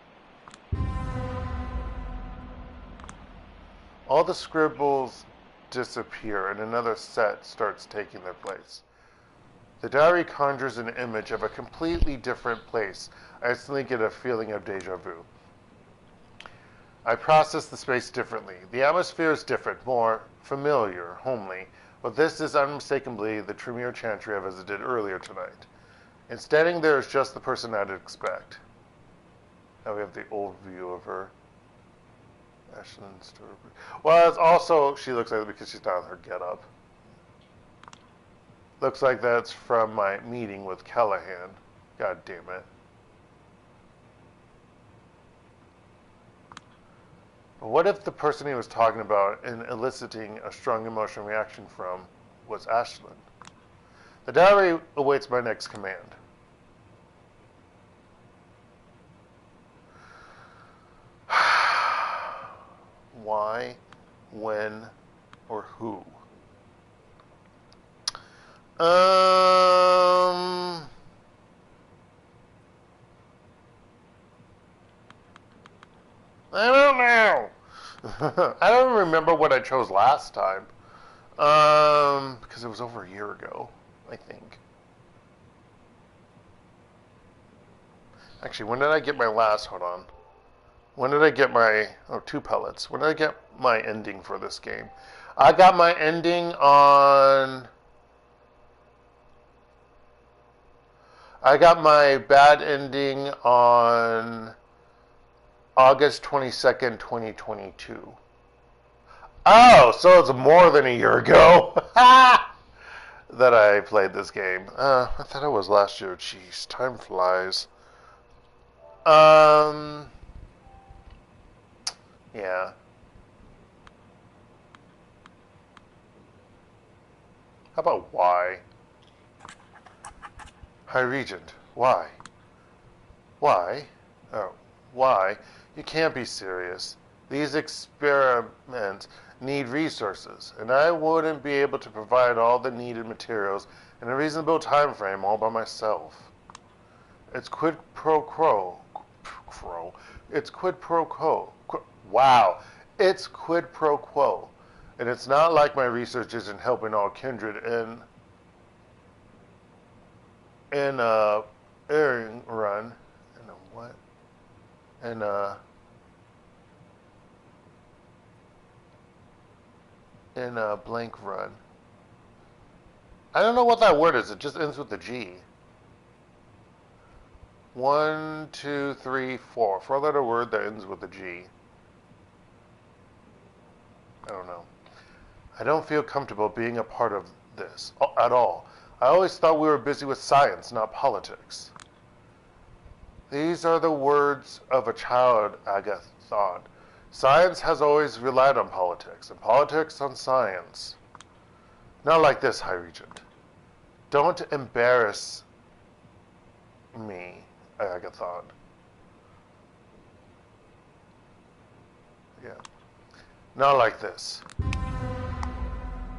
All the scribbles disappear and another set starts taking their place. The diary conjures an image of a completely different place. I instantly get a feeling of deja vu. I process the space differently. The atmosphere is different, more familiar, homely, but this is unmistakably the Tremere Chantry I visited earlier tonight. And standing there is just the person I'd expect. Now we have the old view of her. Ashlyn Stewart. Well, it's also, she looks like it because she's not in her getup. Looks like that's from my meeting with Callahan. God damn it. But what if the person he was talking about and eliciting a strong emotional reaction from was Ashlyn? The diary awaits my next command. Why, when, or who? I don't know. I don't remember what I chose last time. Because it was over a year ago, I think. Actually, when did I get my last, hold on. When did I get my, 2 pellets. When did I get my ending for this game? I got my ending on, I got my bad ending on August 22nd, 2022. Oh, so it's more than a year ago that I played this game. I thought it was last year. Jeez, time flies. Yeah. How about why? High Regent, why? Why? Oh, why? You can't be serious. These experiments need resources, and I wouldn't be able to provide all the needed materials in a reasonable time frame all by myself. It's quid pro quo. It's quid pro quo. Wow. It's quid pro quo. And it's not like my research isn't helping all kindred in airing run. And a what? And in a blank run. I don't know what that word is. It just ends with a G. 1, 2, 3, 4. Four-letter word that ends with a G. I don't know. I don't feel comfortable being a part of this at all. I always thought we were busy with science, not politics. These are the words of a child, Agathon. Science has always relied on politics, and politics on science. Not like this, High Regent. Don't embarrass me, Agathon. Yeah. Not like this.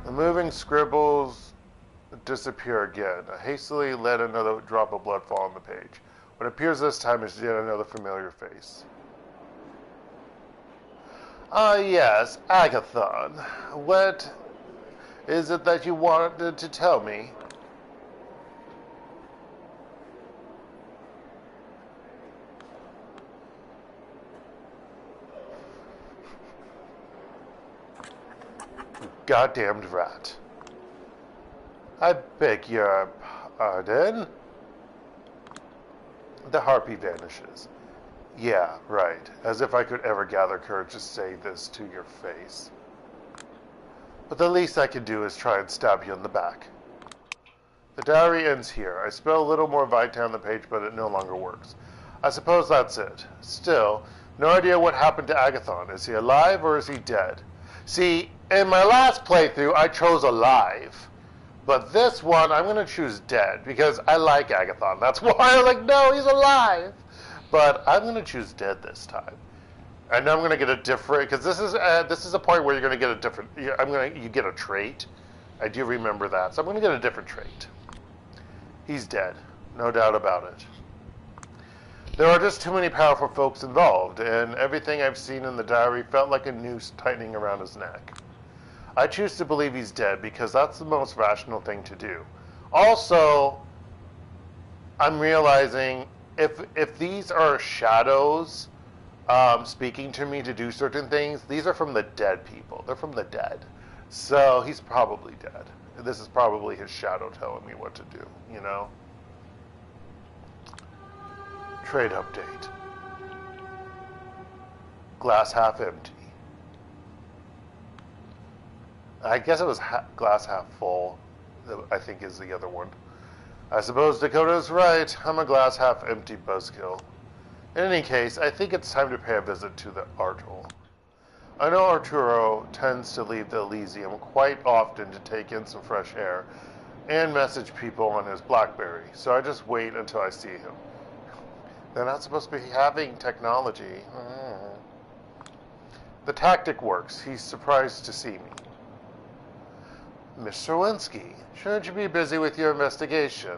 The moving scribbles disappear again. I hastily let another drop of blood fall on the page. What appears this time is yet another familiar face. Ah, yes, Agathon. What is it that you wanted to tell me? Goddamned rat. I beg your pardon? The harpy vanishes. Yeah, right. As if I could ever gather courage to say this to your face. But the least I can do is try and stab you in the back. The diary ends here. I spell a little more vitae on the page, but it no longer works. I suppose that's it. Still, no idea what happened to Agathon. Is he alive or is he dead? See, in my last playthrough, I chose alive. But this one, I'm going to choose dead, because I like Agathon. That's why I'm like, no, he's alive. But I'm going to choose dead this time. I know I'm going to get a different, because this is a point where you're going to get a different, you get a trait. I do remember that. So I'm going to get a different trait. He's dead. No doubt about it. There are just too many powerful folks involved, and everything I've seen in the diary felt like a noose tightening around his neck. I choose to believe he's dead because that's the most rational thing to do. Also, I'm realizing if these are shadows speaking to me to do certain things, these are from the dead people. They're from the dead. So he's probably dead. This is probably his shadow telling me what to do, you know? Trade update. Glass half empty. I guess it was glass half full, I think is the other one. I suppose Dakota's right. I'm a glass half empty buzzkill. In any case, I think it's time to pay a visit to the Artel. I know Arturo tends to leave the Elysium quite often to take in some fresh air and message people on his BlackBerry, so I just wait until I see him. They're not supposed to be having technology. The tactic works. He's surprised to see me. Miss Sowinski, shouldn't you be busy with your investigation?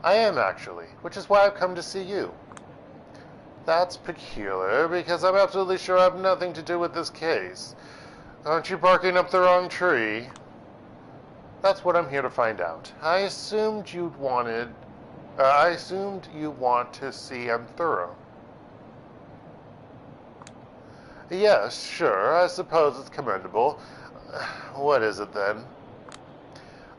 I am, actually, which is why I've come to see you. That's peculiar, because I'm absolutely sure I have nothing to do with this case. Aren't you barking up the wrong tree? That's what I'm here to find out. I assumed you want to see I'm thorough. Yes, sure, I suppose it's commendable. What is it then?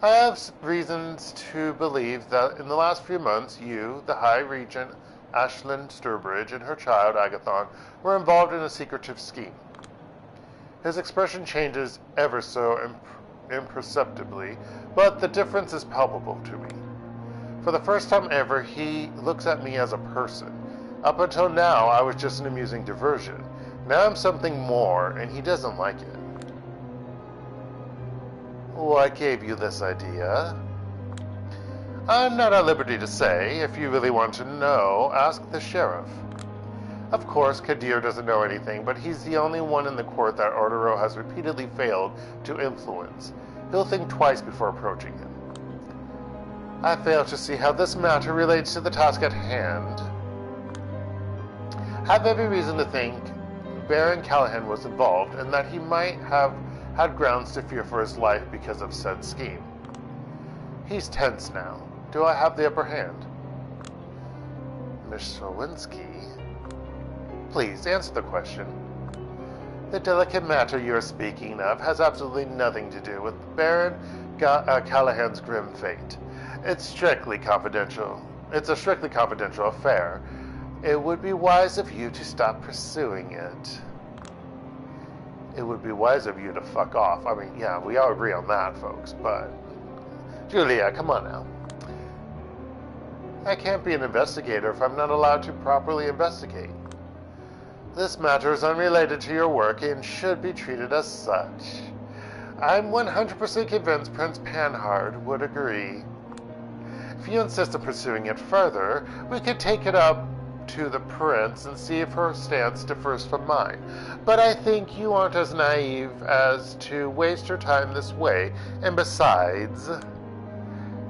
I have reasons to believe that in the last few months you, the High Regent Ashlyn Sturbridge, and her child Agathon were involved in a secretive scheme. His expression changes ever so imperceptibly, but the difference is palpable to me. For the first time ever, he looks at me as a person. Up until now, I was just an amusing diversion. Now I'm something more, and he doesn't like it. What gave you this idea? I'm not at liberty to say. If you really want to know, ask the sheriff. Of course, Kadir doesn't know anything, but he's the only one in the court that Arturo has repeatedly failed to influence. He'll think twice before approaching him. I fail to see how this matter relates to the task at hand. I have every reason to think Baron Callahan was involved, and that he might have had grounds to fear for his life because of said scheme. He's tense now. Do I have the upper hand? Miss Sowinski? Please, answer the question. The delicate matter you're speaking of has absolutely nothing to do with Baron Callahan's grim fate. It's strictly confidential. It's a strictly confidential affair. It would be wise of you to stop pursuing it. It would be wise of you to fuck off. I mean, yeah, we all agree on that, folks, but... Julia, come on now. I can't be an investigator if I'm not allowed to properly investigate. This matter is unrelated to your work and should be treated as such. I'm 100% convinced Prince Panhard would agree. If you insist on pursuing it further, we could take it up to the Prince and see if her stance differs from mine. But I think you aren't as naive as to waste your time this way, and besides,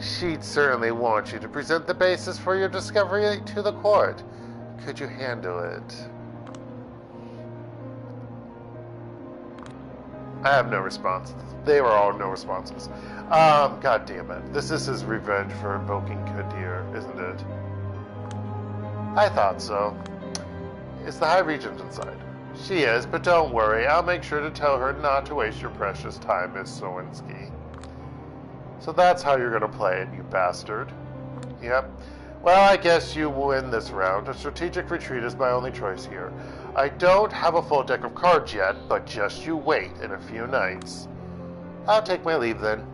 she'd certainly want you to present the basis for your discovery to the court. Could you handle it? I have no response. They were all no responses. God damn it. This is his revenge for invoking Kadir, isn't it? I thought so. Is the High Regent inside? She is, but don't worry. I'll make sure to tell her not to waste your precious time, Miss Sowinski. So that's how you're gonna play it, you bastard. Yep. Well, I guess you win this round. A strategic retreat is my only choice here. I don't have a full deck of cards yet, but just you wait in a few nights. I'll take my leave then.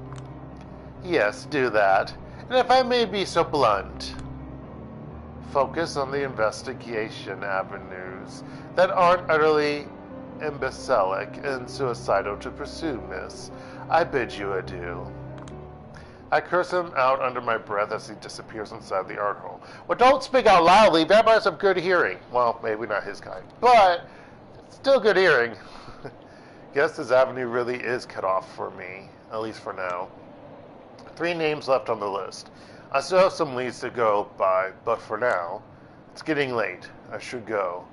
Yes, do that. And if I may be so blunt, focus on the investigation avenues that aren't utterly imbecilic and suicidal to pursue, miss. I bid you adieu. I curse him out under my breath as he disappears inside the art hole. Well, don't speak out loudly. Vampires have good hearing. Well, maybe not his kind, but still good hearing. Guess this avenue really is cut off for me, at least for now. 3 names left on the list. I still have some leads to go by, but for now, it's getting late. I should go.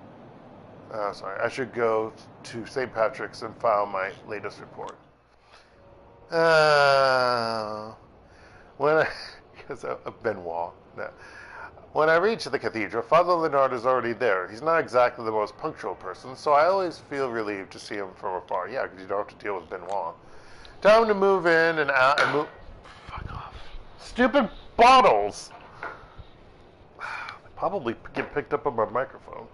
I should go to St. Patrick's and file my latest report. Benoit. No. When I reach the cathedral, Father Leonard is already there. He's not exactly the most punctual person, so I always feel relieved to see him from afar. Yeah, because you don't have to deal with Benoit. Time to move in and out and move... Fuck off. Stupid bottles! Probably get picked up on my microphone.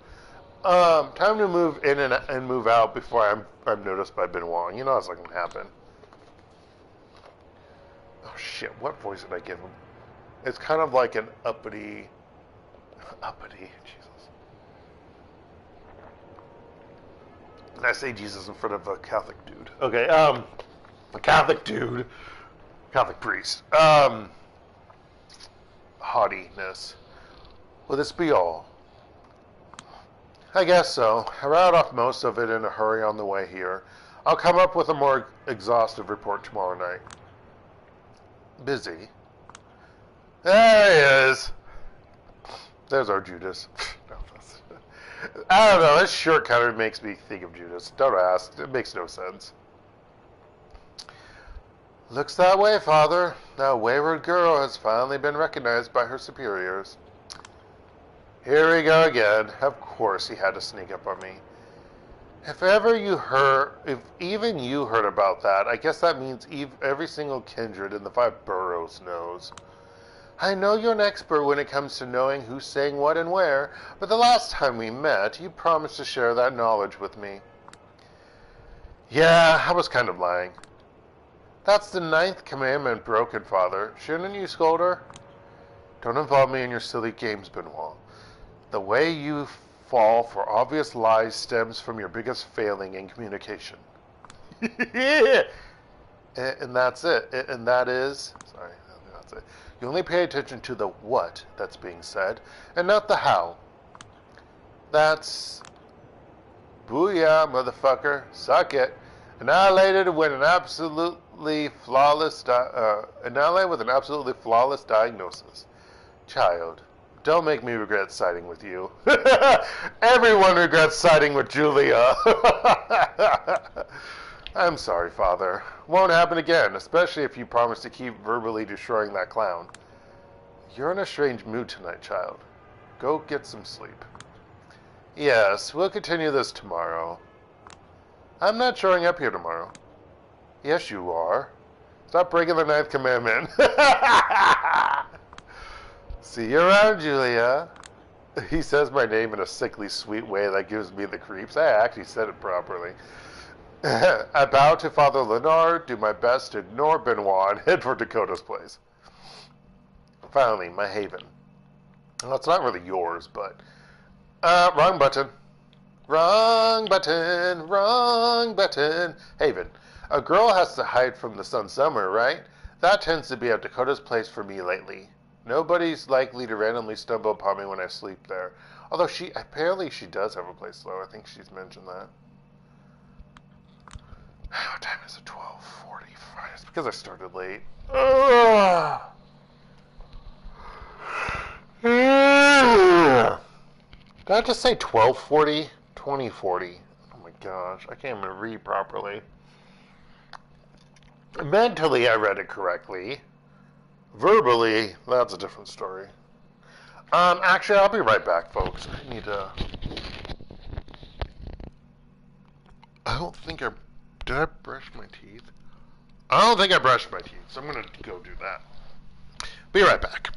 Time to move in and move out before I'm noticed by Benoit. You know that's not going to happen. Oh shit, what voice did I give him? It's kind of like an uppity, Jesus. Did I say Jesus in front of a Catholic dude? Okay, a Catholic dude, Catholic priest. Haughtiness. Will this be all? I guess so. I routed off most of it in a hurry on the way here. I'll come up with a more exhaustive report tomorrow night. Busy. There he is. There's our Judas. I don't know. This shirt kind of makes me think of Judas. Don't ask. It makes no sense. Looks that way, Father. That wayward girl has finally been recognized by her superiors. Here we go again. Of course he had to sneak up on me. If even you heard about that, I guess that means every single kindred in the 5 boroughs knows. I know you're an expert when it comes to knowing who's saying what and where, but the last time we met, you promised to share that knowledge with me. Yeah, I was kind of lying. That's the 9th commandment broken, Father. Shouldn't you scold her? Don't involve me in your silly games, Benoit. The way you fall for obvious lies stems from your biggest failing in communication. And that's it. And that is... Sorry, that's it. You only pay attention to the what that's being said, and not the how. That's... Booyah, motherfucker. Suck it. Annihilated with an absolutely flawless diagnosis. Child, don't make me regret siding with you. Everyone regrets siding with Julia. I'm sorry, Father. Won't happen again, especially if you promise to keep verbally destroying that clown. You're in a strange mood tonight, child. Go get some sleep. Yes, we'll continue this tomorrow. I'm not showing up here tomorrow. Yes, you are. Stop breaking the ninth commandment. See you around, Julia. He says my name in a sickly sweet way that gives me the creeps. I actually said it properly. I bow to Father Leonard, do my best to ignore Benoit, and head for Dakota's place. Finally, my haven. Well, it's not really yours, but... wrong button. Wrong button. Wrong button. Haven. A girl has to hide from the sun somewhere, right? That tends to be at Dakota's place for me lately. Nobody's likely to randomly stumble upon me when I sleep there. Although apparently she does have a place though. I think she's mentioned that. What time is it? 12:45. It's because I started late. Did I just say 12:40? 20:40. Oh my gosh, I can't even read properly. Mentally, I read it correctly. Verbally, that's a different story. Actually, I'll be right back, folks. I need to... I don't think I... Did I brush my teeth? I don't think I brushed my teeth, so I'm going to go do that. Be right back.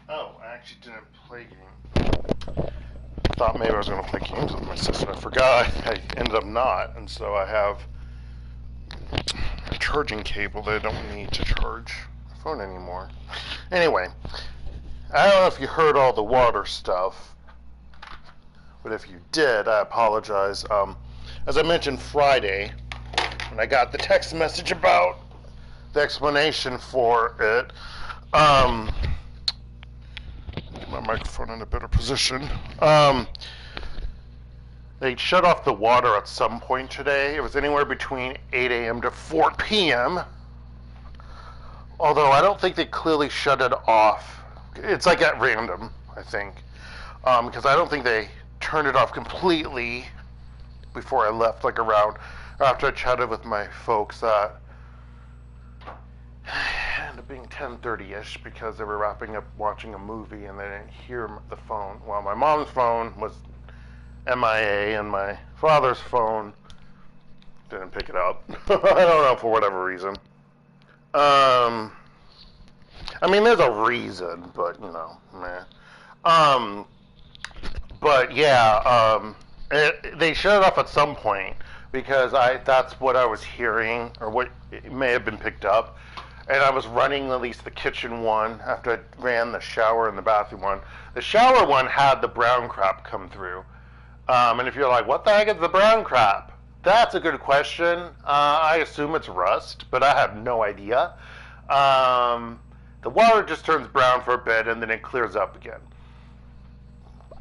Oh, I actually didn't play games. Thought maybe I was going to play games with my sister. I forgot I ended up not, and so I have a charging cable that I don't need to charge my phone anymore. Anyway, I don't know if you heard all the water stuff, but if you did, I apologize. As I mentioned Friday, when I got the text message about the explanation for it, get my microphone in a better position. They shut off the water at some point today. It was anywhere between 8 a.m. to 4 p.m. Although I don't think they clearly shut it off. It's like at random, I think. Because I don't think they turned it off completely before I left, like around, after I chatted with my folks that it ended up being 10:30ish because they were wrapping up watching a movie and they didn't hear the phone. Well, my mom's phone was MIA and my father's phone didn't pick it up. I don't know, for whatever reason. I mean, there's a reason, but you know, meh. But yeah, they shut it off at some point because that's what I was hearing, or what it may have been picked up. And I was running at least the kitchen one after I ran the shower and the bathroom one. The shower one had the brown crap come through. And if you're like, what the heck is the brown crap? That's a good question. I assume it's rust, but I have no idea. The water just turns brown for a bit and then it clears up again.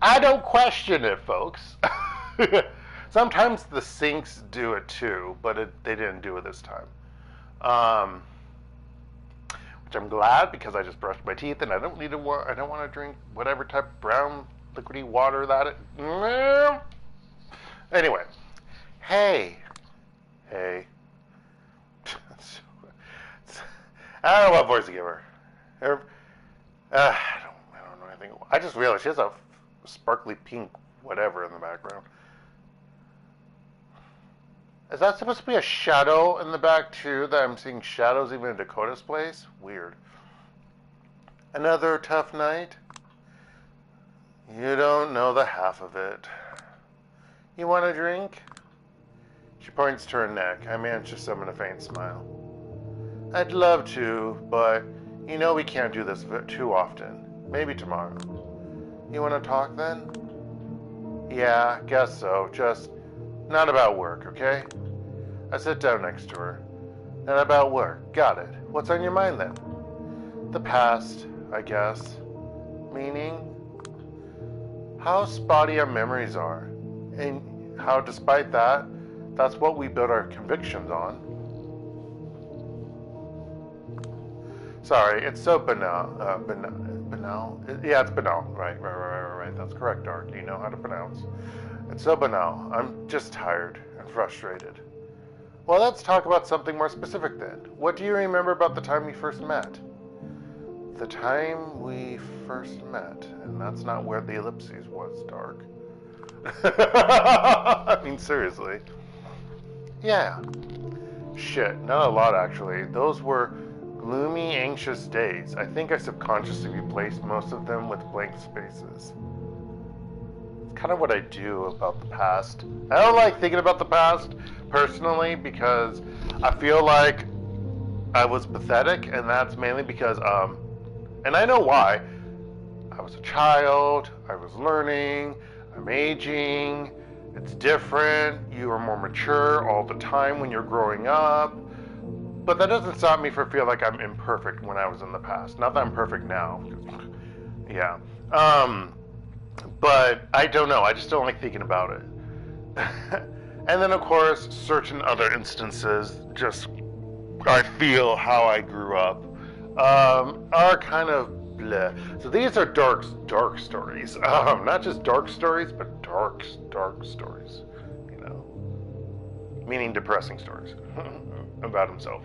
I don't question it, folks. Sometimes the sinks do it too, but they didn't do it this time. Which I'm glad, because I just brushed my teeth and I don't need to. I don't want to drink whatever type of brown liquidy water that it. Anyway, hey. I don't know what voice to give her. I don't know anything. I just realized she has a sparkly pink whatever in the background. Is that supposed to be a shadow in the back too? That I'm seeing shadows even in Dakota's place? Weird. Another tough night? You don't know the half of it. You want a drink? She points to her neck. I manage to summon a faint smile. I'd love to, but you know we can't do this too often. Maybe tomorrow. You want to talk then? Yeah, guess so. Just not about work, okay? I sit down next to her. Not about work. Got it. What's on your mind then? The past, I guess. Meaning? How spotty our memories are. And how, despite that, that's what we build our convictions on. Sorry, it's so banal. Banal? Yeah, it's banal. Right. That's correct, Dark. You know how to pronounce. It's so banal. I'm just tired and frustrated. Well, let's talk about something more specific then. What do you remember about the time we first met? The time we first met. And that's not where the ellipses was, Dark. I mean, seriously. Yeah. Shit, not a lot actually. Those were gloomy, anxious days. I think I subconsciously replaced most of them with blank spaces. It's kind of what I do about the past. I don't like thinking about the past, personally, because I feel like I was pathetic, and that's mainly because, and I know why. I was a child, I was learning, I'm aging, it's different, you are more mature all the time when you're growing up. But that doesn't stop me from feeling like I'm imperfect when I was in the past. Not that I'm perfect now. Yeah. But I don't know. I just don't like thinking about it. And then, of course, certain other instances, just I feel how I grew up, are kind of bleh. So these are dark stories. Not just dark stories, but dark stories. You know, meaning depressing stories about himself.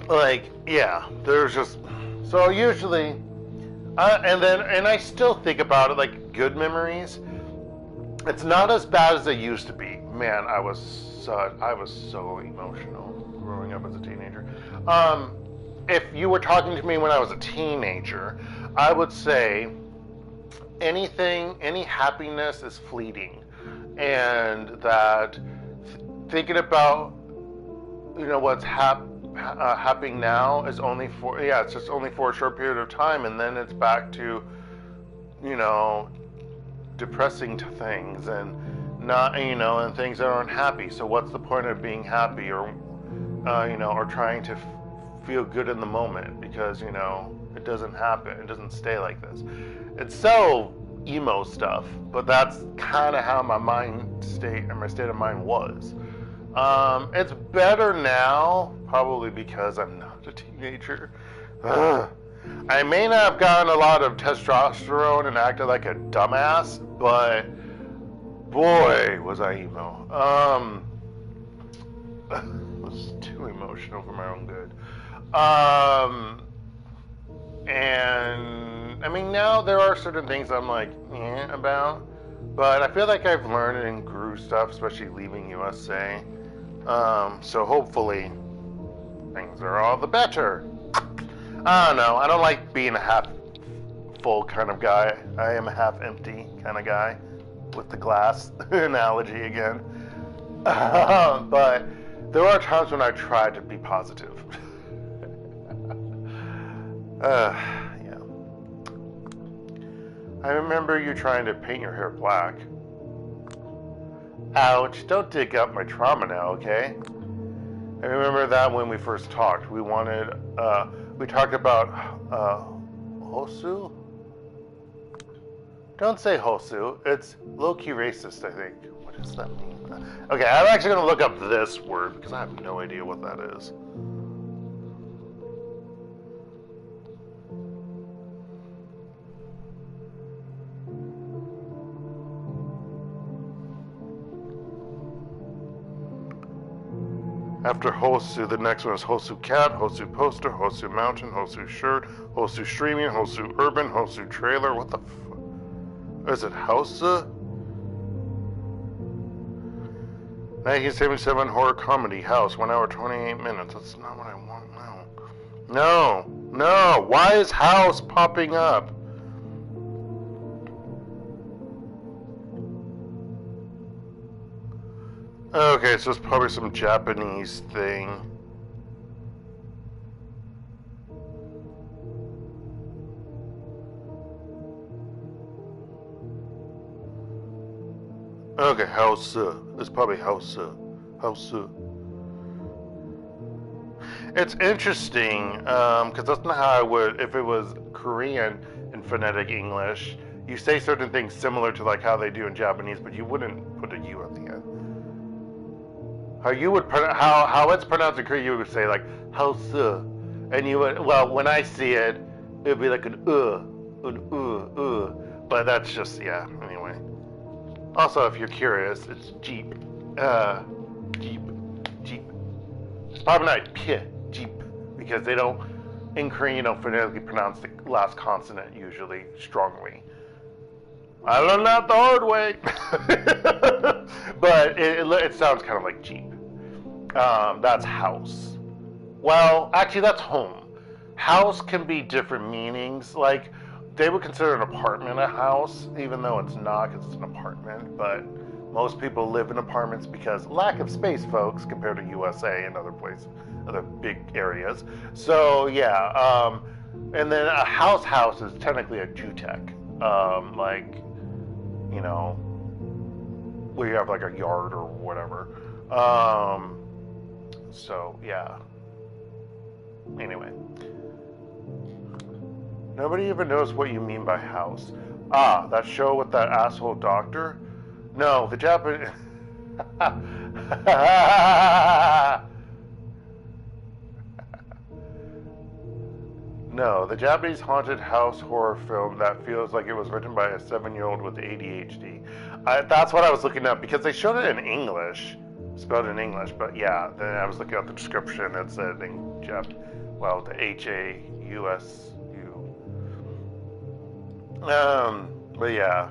Like, yeah, there's just, so usually, and I still think about it like good memories. It's not as bad as it used to be. Man, I was so emotional growing up as a teenager. if you were talking to me when I was a teenager, I would say any happiness is fleeting, and that thinking about what's happening now is only for it's just only for a short period of time, and then it's back to depressing things and not and things that aren't happy. So what's the point of being happy or or trying to feel good in the moment, because it doesn't happen, it doesn't stay like this. It's so emo stuff, but that's kind of how my state of mind was. It's better now, probably because I'm not a teenager. I may not have gotten a lot of testosterone and acted like a dumbass, but boy, was I emo. It was too emotional for my own good. And I mean, now there are certain things I'm like, about, but I feel like I've learned and grew stuff, especially leaving USA. So hopefully things are all the better. I don't know. I don't like being a half full kind of guy. I am a half empty kind of guy, with the glass analogy again. But there are times when I try to be positive. Yeah. I remember you trying to paint your hair black. Ouch, don't dig up my trauma now, okay? I remember that when we first talked. We talked about, Hosu? Don't say Hosu. It's low-key racist, I think. What does that mean? Okay, I'm actually going to look up this word, because I have no idea what that is. After Hosu, the next one is Hosu Cat, Hosu Poster, Hosu Mountain, Hosu Shirt, Hosu Streaming, Hosu Urban, Hosu Trailer. What the is it, Hausa? 1977 horror comedy, House, 1 hour 28 minutes. That's not what I want now. No, why is House popping up? Okay, so it's probably some Japanese thing. Okay, house. It's probably house. It's interesting, because that's not how I would, if it was Korean in phonetic English, you say certain things similar to like how they do in Japanese, but you wouldn't put a U at the end. How it's pronounced in Korean, you would say like house, and you would, well, when I see it, it'd be like an but that's just, yeah, anyway. Also, if you're curious, it's Jeep. Jeep. It's probably not Jeep, because they don't, in Korean, you don't phonetically pronounce the last consonant usually strongly. I learned that the hard way. But it sounds kind of like Jeep. That's house. Well, actually, that's home. House can be different meanings. Like, they would consider an apartment a house, even though it's not, because it's an apartment. But most people live in apartments because lack of space, folks, compared to USA and other places, other big areas. So yeah, and then a house is technically a jutek, like, you know, where you have like a yard or whatever. So yeah. Anyway. Nobody even knows what you mean by house. Ah, that show with that asshole doctor? No, the Japanese... No, the Japanese haunted house horror film that feels like it was written by a 7-year-old with ADHD. That's what I was looking up, because they showed it in English, spelled in English, but yeah, then I was looking at the description, it said in Jap, well, the HAUS. But yeah.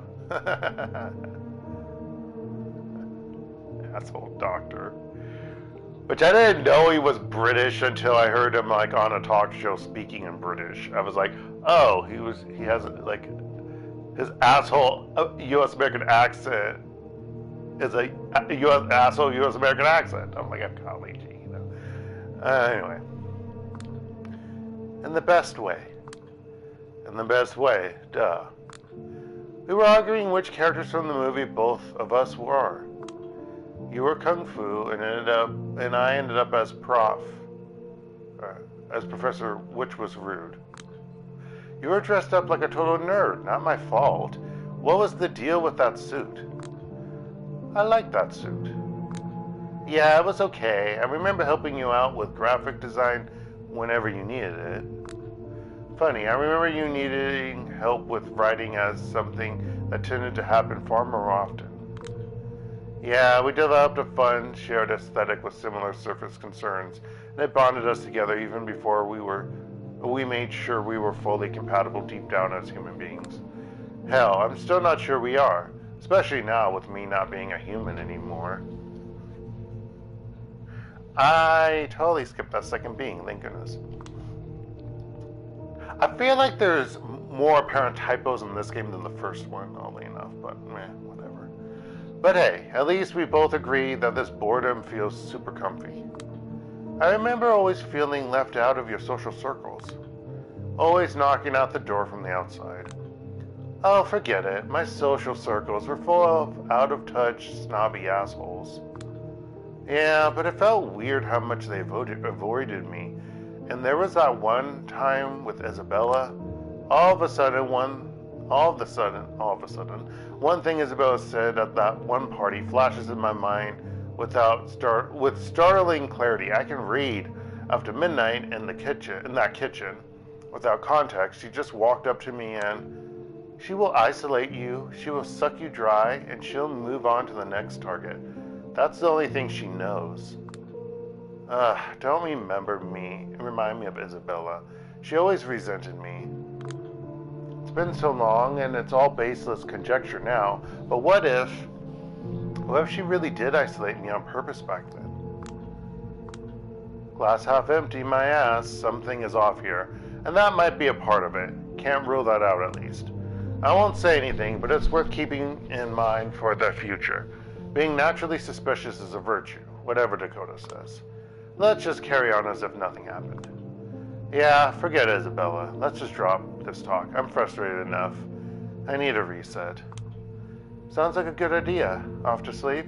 Asshole doctor. Which I didn't know he was British until I heard him like on a talk show speaking in British. I was like, oh, he has like his asshole U.S. American accent is a U.S. American accent. I'm like, golly gee, you know. Anyway, in the best way, duh. We were arguing which characters from the movie both of us were. You were Kung Fu, and I ended up as as Professor, which was rude. You were dressed up like a total nerd, not my fault. What was the deal with that suit? I liked that suit. Yeah, it was okay. I remember helping you out with graphic design whenever you needed it. Funny, I remember you needing help with writing as something that tended to happen far more often. Yeah, we developed a fun, shared aesthetic with similar surface concerns, and it bonded us together even before we made sure we were fully compatible deep down as human beings. Hell, I'm still not sure we are, especially now with me not being a human anymore. I totally skipped that second being, thank goodness. I feel like there's more apparent typos in this game than the first one, oddly enough, but whatever. But hey, at least we both agree that this boredom feels super comfy. I remember always feeling left out of your social circles. Always knocking out the door from the outside. Oh, forget it. My social circles were full of out-of-touch, snobby assholes. Yeah, but it felt weird how much they avoided me. And there was that one time with Isabella. All of a sudden, one thing Isabella said at that one party flashes in my mind with startling clarity. I can read after midnight in that kitchen. Without context, she just walked up to me and she will isolate you, she will suck you dry, and she'll move on to the next target. That's the only thing she knows. Don't remind me of Isabella. She always resented me. It's been so long, and it's all baseless conjecture now, but what if she really did isolate me on purpose back then? Glass half empty, my ass. Something is off here, and that might be a part of it. Can't rule that out, at least. I won't say anything, but it's worth keeping in mind for the future. Being naturally suspicious is a virtue, whatever Dakota says. Let's just carry on as if nothing happened. Yeah, forget Isabella. Let's just drop this talk. I'm frustrated enough. I need a reset. Sounds like a good idea. Off to sleep?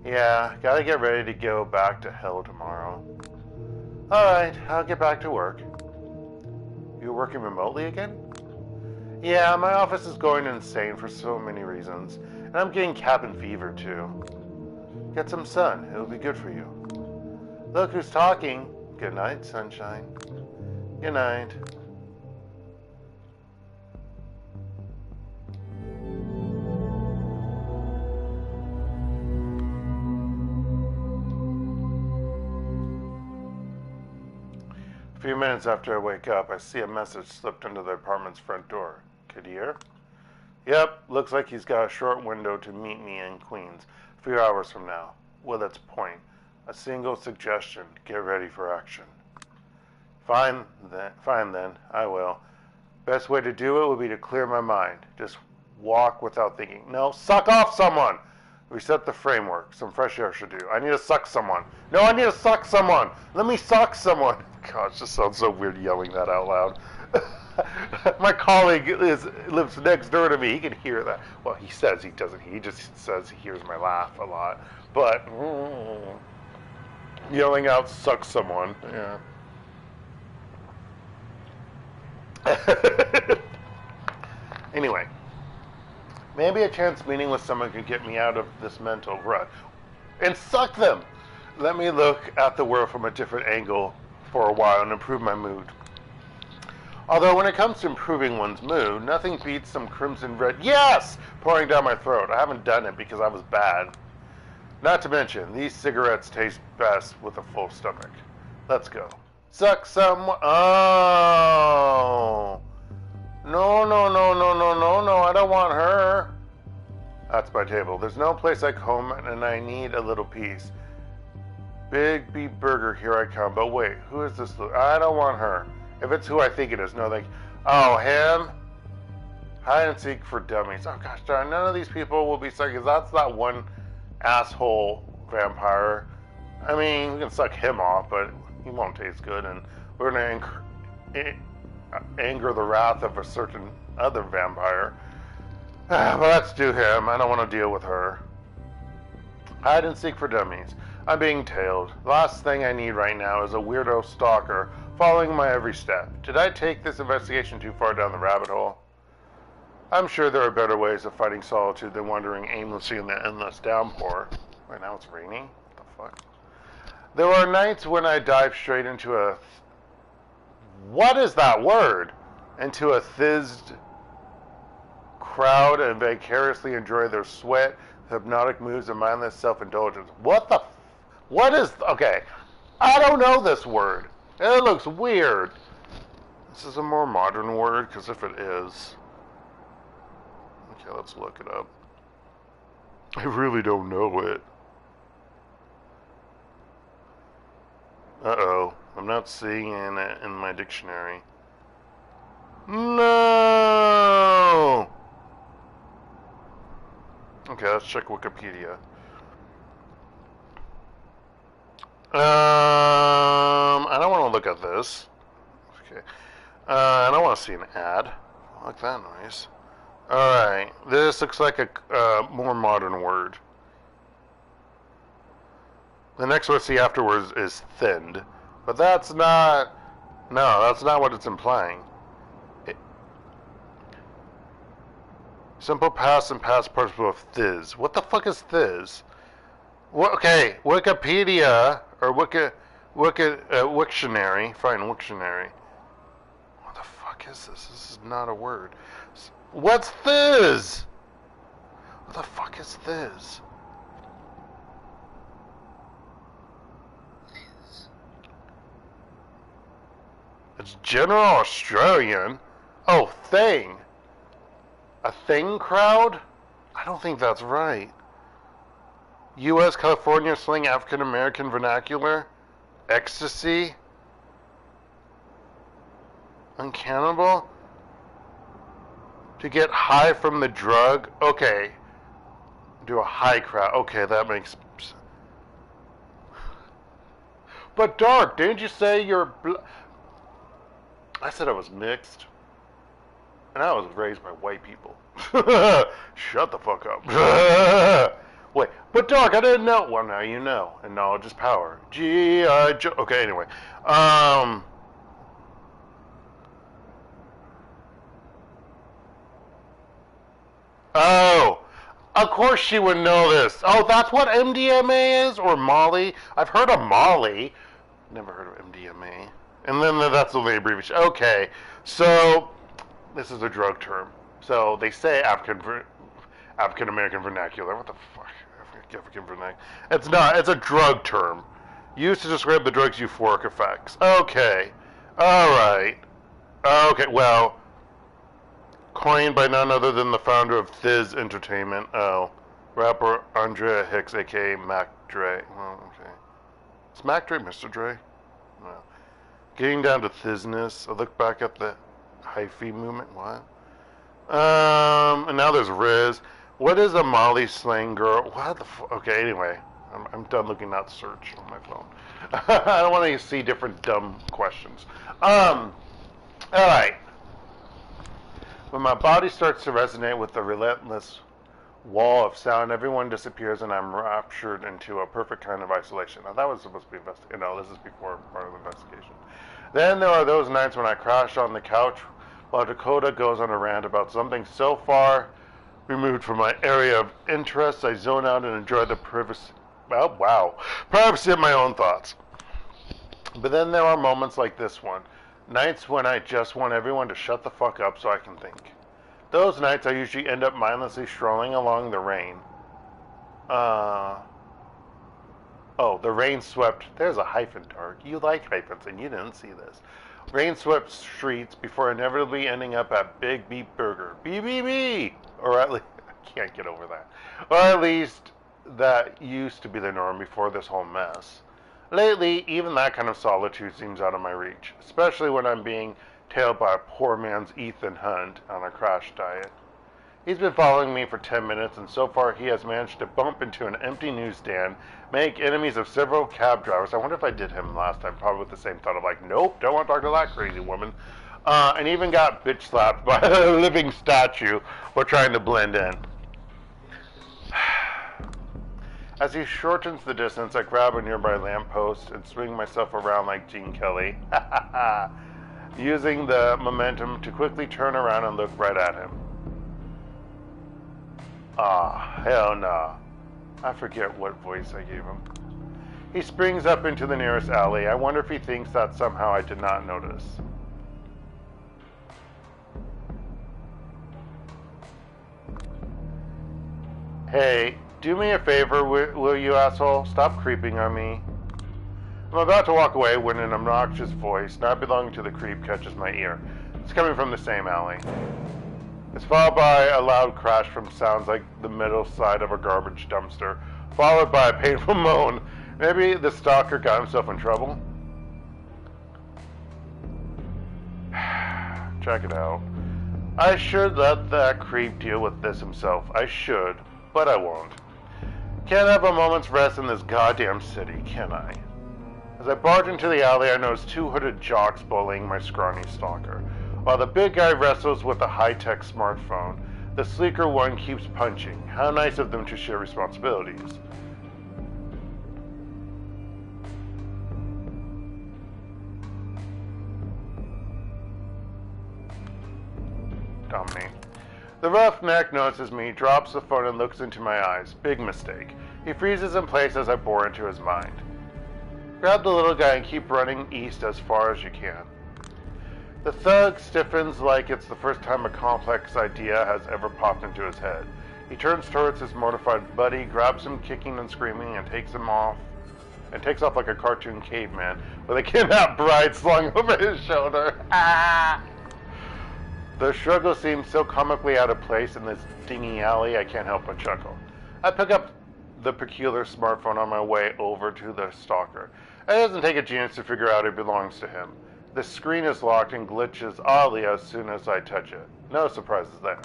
Yeah, gotta get ready to go back to hell tomorrow. Alright, I'll get back to work. You're working remotely again? Yeah, my office is going insane for so many reasons, and I'm getting cabin fever too. Get some sun, it'll be good for you. Look who's talking. Good night, sunshine. Good night. A few minutes after I wake up, I see a message slipped into the apartment's front door. Kadir? Yep, looks like he's got a short window to meet me in Queens, a few hours from now. With its point, a single suggestion: get ready for action. Fine then, I will. Best way to do it would be to clear my mind. Just walk without thinking. No, suck off someone! Reset the framework. Some fresh air should do. I need to suck someone. No, I need to suck someone! Let me suck someone! Gosh, it just sounds so weird yelling that out loud. My colleague lives next door to me. He can hear that. Well, he says he doesn't. He just says he hears my laugh a lot. But yelling out suck someone. Yeah. Anyway, maybe a chance meeting with someone could get me out of this mental rut. And suck them! Let me look at the world from a different angle for a while and improve my mood. Although when it comes to improving one's mood, nothing beats some crimson red, yes, pouring down my throat. I haven't done it because I was bad. Not to mention, these cigarettes taste best with a full stomach. Let's go. Suck someone. Oh. No, I don't want her. That's my table. There's no place like home, and I need a little peace. Big beef burger, here I come. But wait, who is this? I don't want her. If it's who I think it is, no, oh, him? Hide and seek for dummies. Oh gosh darn, none of these people will be sucked, because that's not one asshole vampire. I mean, we can suck him off, but he won't taste good, and we're going to anger the wrath of a certain other vampire. But let's do him. I don't want to deal with her. Hide and seek for dummies. I'm being tailed. The last thing I need right now is a weirdo stalker following my every step. Did I take this investigation too far down the rabbit hole? I'm sure there are better ways of fighting solitude than wandering aimlessly in the endless downpour. Right now it's raining? What the fuck? There are nights when I dive straight into a... What is that word? Into a thizzed crowd and vicariously enjoy their sweat, hypnotic moves, and mindless self-indulgence. What the... What is... Okay. I don't know this word. It looks weird. This is a more modern word, because if it is... Okay, let's look it up. I really don't know it. Uh-oh. I'm not seeing it in my dictionary. No! Okay, let's check Wikipedia. I don't want to look at this. Okay. I don't want to see an ad. I like that noise. Alright, this looks like a more modern word. The next one I see afterwards is thinned. But that's not... No, that's not what it's implying. Simple past and past participle of thiz. What the fuck is thiz? Okay, Wikipedia, or Wiktionary, fine, Wiktionary. What the fuck is this? This is not a word. What's thiz? What the fuck is thiz? It's General Australian. Oh, thing. A thing crowd? I don't think that's right. U.S. California slang African American vernacular? Ecstasy? Uncannibal? To get high from the drug? Okay. Do a high crowd. Okay, that makes... But Dark, didn't you say you're... I said I was mixed. And I was raised by white people. Shut the fuck up. Wait, but Dark, I didn't know. Well, now you know. And knowledge is power. G.I. Joe. Okay, anyway. Oh. Of course she would know this. Oh, that's what MDMA is? Or Molly? I've heard of Molly. Never heard of MDMA. And then that's the abbreviation. Okay. So... This is a drug term. So they say African American vernacular. What the fuck? African vernacular. It's not. It's a drug term used to describe the drug's euphoric effects. Okay. All right. Okay. Well, coined by none other than the founder of Thiz Entertainment. Oh, rapper Andrea Hicks, aka Mac Dre. Well, okay. Is Mac Dre Mr. Dre? No. Getting down to thizness. I look back at the hyphy movement. What? And now there's Riz. What is a Molly slang girl? What the okay, anyway. I'm done looking at search on my phone. I don't want to see different dumb questions. Alright. When my body starts to resonate with the relentless wall of sound, everyone disappears and I'm raptured into a perfect kind of isolation. Now that was supposed to be investigation. No, this is before part of the investigation. Then there are those nights when I crash on the couch while Dakota goes on a rant about something so far removed from my area of interest, I zone out and enjoy the privacy. Well, wow. Privacy of my own thoughts. But then there are moments like this one. Nights when I just want everyone to shut the fuck up so I can think. Those nights I usually end up mindlessly strolling along the rain. Oh, the rain-swept... There's a hyphen, Dark. You like hyphens, and you didn't see this. Rain-swept streets before inevitably ending up at Big Beef Burger. BBB! Or at least... I can't get over that. Or at least, that used to be the norm before this whole mess. Lately, even that kind of solitude seems out of my reach, especially when I'm being tailed by a poor man's Ethan Hunt on a crash diet. He's been following me for 10 minutes, and so far he has managed to bump into an empty newsstand, make enemies of several cab drivers. I wonder if I did him last time, probably with the same thought of like, nope, don't want to talk to that crazy woman. And even got bitch slapped by a living statue while trying to blend in. As he shortens the distance, I grab a nearby lamppost and swing myself around like Gene Kelly, using the momentum to quickly turn around and look right at him. Ah, hell nah. I forget what voice I gave him. He springs up into the nearest alley. I wonder if he thinks that somehow I did not notice. Hey, do me a favor, will you, asshole? Stop creeping on me. I'm about to walk away when an obnoxious voice, not belonging to the creep, catches my ear. It's coming from the same alley. It's followed by a loud crash from sounds like the middle side of a garbage dumpster, followed by a painful moan. Maybe the stalker got himself in trouble? Check it out. I should let that creep deal with this himself. I should, but I won't. Can't have a moment's rest in this goddamn city, can I? As I barge into the alley, I notice two hooded jocks bullying my scrawny stalker. While the big guy wrestles with a high-tech smartphone, the sleeker one keeps punching. How nice of them to share responsibilities. Dominate. The roughneck notices me, drops the phone, and looks into my eyes. Big mistake. He freezes in place as I bore into his mind. Grab the little guy and keep running east as far as you can. The thug stiffens like it's the first time a complex idea has ever popped into his head. He turns towards his mortified buddy, grabs him kicking and screaming, and takes off like a cartoon caveman with a kidnapped bride slung over his shoulder. Ah! The struggle seems so comically out of place in this dingy alley, I can't help but chuckle. I pick up the peculiar smartphone on my way over to the stalker. It doesn't take a genius to figure out it belongs to him. The screen is locked and glitches oddly as soon as I touch it. No surprises there.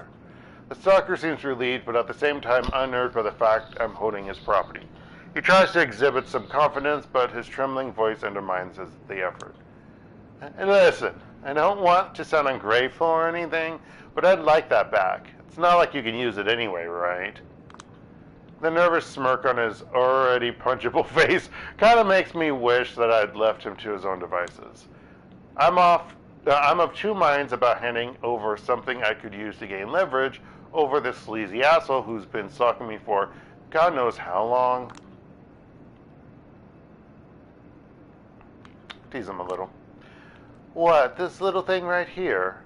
The stalker seems relieved, but at the same time unnerved by the fact I'm holding his property. He tries to exhibit some confidence, but his trembling voice undermines the effort. And listen, I don't want to sound ungrateful or anything, but I'd like that back. It's not like you can use it anyway, right? The nervous smirk on his already punchable face kind of makes me wish that I'd left him to his own devices. I'm of two minds about handing over something I could use to gain leverage over this sleazy asshole who's been stalking me for God knows how long. Tease him a little. What, this little thing right here?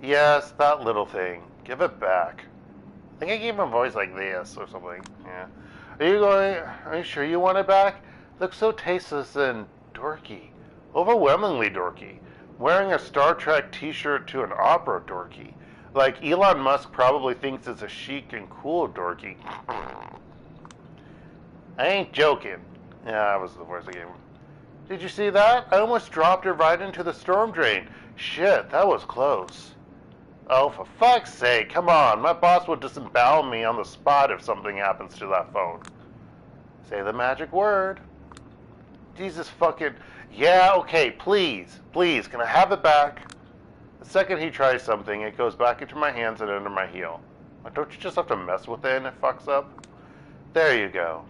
Yes, that little thing. Give it back. I think I gave him a voice like this or something. Yeah. Are you sure you want it back? Looks so tasteless and dorky. Overwhelmingly dorky. Wearing a Star Trek t-shirt to an opera dorky. Like Elon Musk probably thinks it's a chic and cool dorky. I ain't joking. Yeah, that was the voice I gave him. Did you see that? I almost dropped it right into the storm drain. Shit, that was close. Oh, for fuck's sake, come on. My boss will disembowel me on the spot if something happens to that phone. Say the magic word. Jesus fucking... Yeah, okay, please, can I have it back? The second he tries something, it goes back into my hands and under my heel. Don't you just have to mess with it and it fucks up? There you go.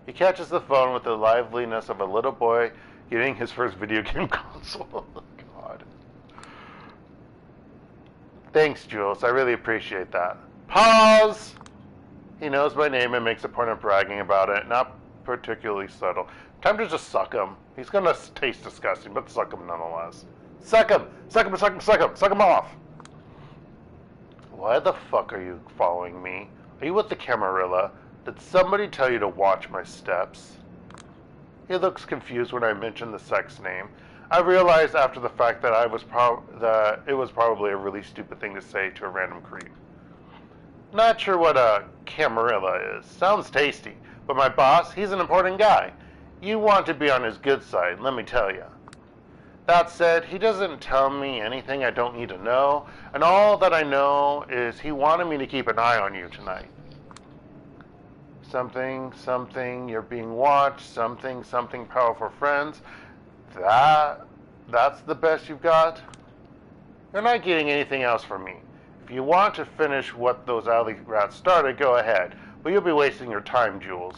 He catches the phone with the liveliness of a little boy getting his first video game console. Oh, God. Thanks, Jules. I really appreciate that. Pause! He knows my name and makes a point of bragging about it. Not particularly subtle. Time to just suck him. He's gonna taste disgusting, but suck him nonetheless. Suck him! Suck him, suck him, suck him! Suck him off! Why the fuck are you following me? Are you with the Camarilla? Did somebody tell you to watch my steps? He looks confused when I mention the sex name. I realized after the fact that it was probably a really stupid thing to say to a random creep. Not sure what a Camarilla is. Sounds tasty, but my boss, he's an important guy. You want to be on his good side, let me tell you. That said, he doesn't tell me anything I don't need to know, and all that I know is he wanted me to keep an eye on you tonight. Something, you're being watched, something, powerful friends. That's the best you've got? You're not getting anything else from me. If you want to finish what those alley rats started, go ahead, but you'll be wasting your time, Jules.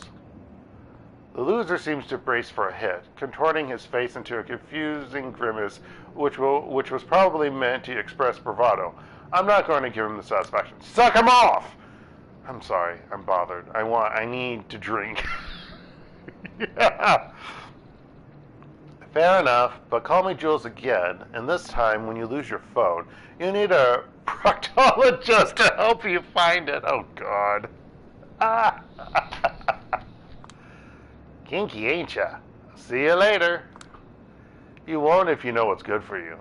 The loser seems to brace for a hit, contorting his face into a confusing grimace, which was probably meant to express bravado. I'm not going to give him the satisfaction. Suck him off! I'm sorry, I'm bothered. I need to drink. Yeah. Fair enough, but call me Jules again, and this time when you lose your phone, you need a proctologist to help you find it. Oh, God. Kinky, ain't ya? See you later. You won't if you know what's good for you.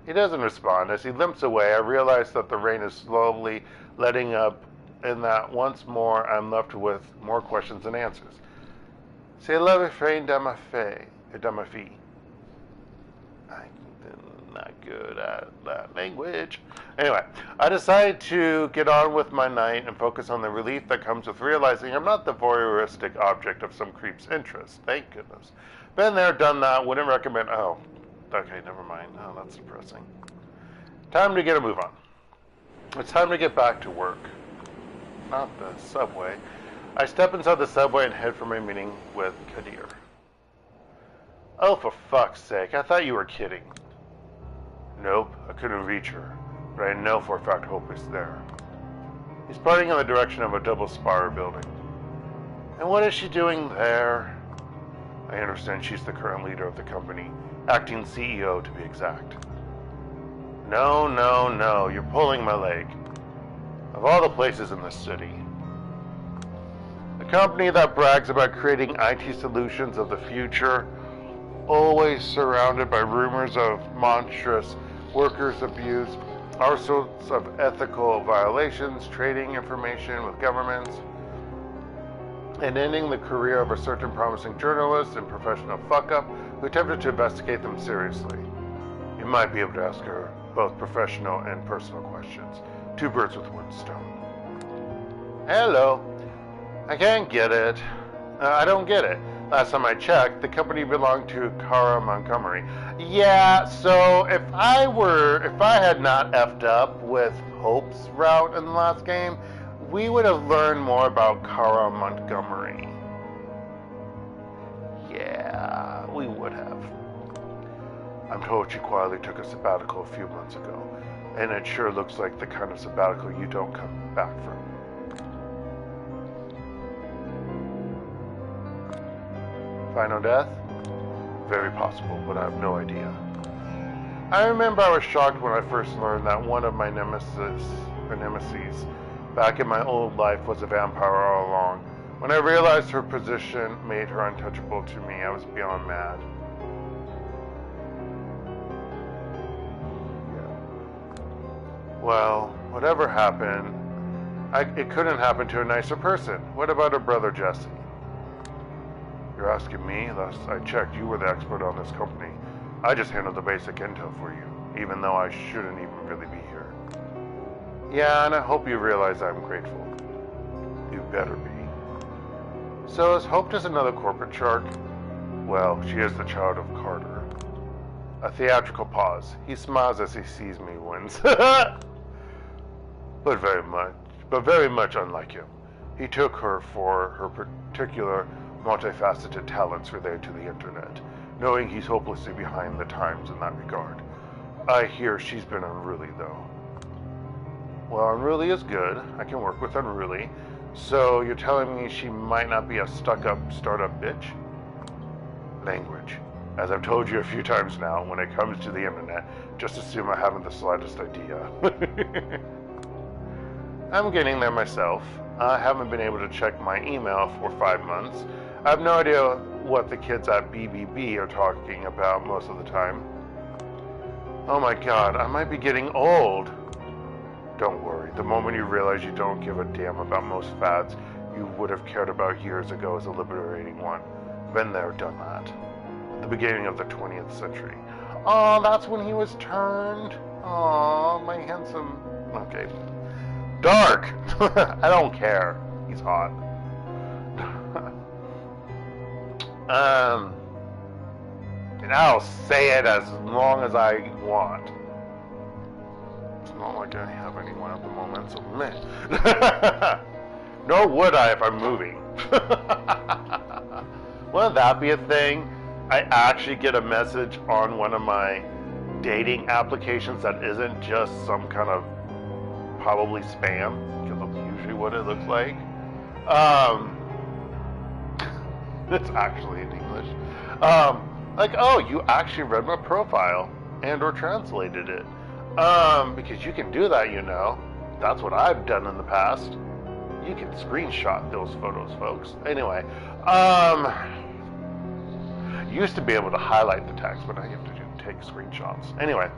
He doesn't respond. As he limps away, I realize that the rain is slowly letting up and that once more I'm left with more questions than answers. C'est la fin de ma fille. I'm not good at that language. Anyway, I decide to get on with my night and focus on the relief that comes with realizing I'm not the voyeuristic object of some creep's interest. Thank goodness. Been there, done that, wouldn't recommend. Oh, okay, never mind. Oh, that's depressing. Time to get a move on. It's time to get back to work. Not the subway. I step inside the subway and head for my meeting with Kadir. Oh, for fuck's sake, I thought you were kidding. Nope, I couldn't reach her, but I know for a fact Hope is there. He's pointing in the direction of a double-spire building. And what is she doing there? I understand she's the current leader of the company, acting CEO to be exact. No, you're pulling my leg. Of all the places in this city. The company that brags about creating IT solutions of the future, always surrounded by rumors of monstrous workers' abuse, all sorts of ethical violations, trading information with governments, and ending the career of a certain promising journalist and professional fuck-up who attempted to investigate them seriously. You might be able to ask her both professional and personal questions. 2 birds with 1 stone. Hello. I can't get it. I don't get it. Last time I checked, the company belonged to Kara Montgomery. Yeah, so if I had not effed up with Hope's route in the last game, we would have learned more about Kara Montgomery. Yeah, we would have. I'm told she quietly took a sabbatical a few months ago, and it sure looks like the kind of sabbatical you don't come back from. Final death? Very possible, but I have no idea. I remember I was shocked when I first learned that one of my nemesis back in my old life was a vampire all along. When I realized her position made her untouchable to me, I was beyond mad. Well, whatever happened, it couldn't happen to a nicer person. What about her brother Jesse? You're asking me? Last I checked, you were the expert on this company. I just handled the basic intel for you, even though I shouldn't even really be here. Yeah, and I hope you realize I'm grateful. You better be. So is Hope just another corporate shark? Well, she is the child of Carter. A theatrical pause. He smiles as he sees me wins. But very much unlike him. He took her for her particular multifaceted talents related to the internet, knowing he's hopelessly behind the times in that regard. I hear she's been unruly, though. Well, unruly is good. I can work with unruly. So you're telling me she might not be a stuck-up startup bitch? Language. As I've told you a few times now, when it comes to the internet, just assume I haven't the slightest idea. I'm getting there myself. I haven't been able to check my email for 5 months. I have no idea what the kids at BBB are talking about most of the time. Oh my god, I might be getting old. Don't worry, the moment you realize you don't give a damn about most fads you would have cared about years ago is a liberating one. Been there, done that. At the beginning of the 20th century. Oh, that's when he was turned. Oh, my handsome... Okay. Dark! I don't care. He's hot. And I'll say it as long as I want. It's not like I have anyone at the moment, so meh. Nor would I if I'm moving. Wouldn't that be a thing? I actually get a message on one of my dating applications that isn't just some kind of probably spam, because that's usually what it looks like. It's actually in English. Like, oh, you actually read my profile and or translated it. Because you can do that, you know. That's what I've done in the past. You can screenshot those photos, folks. Anyway, used to be able to highlight the text, but now you have to take screenshots. Anyway,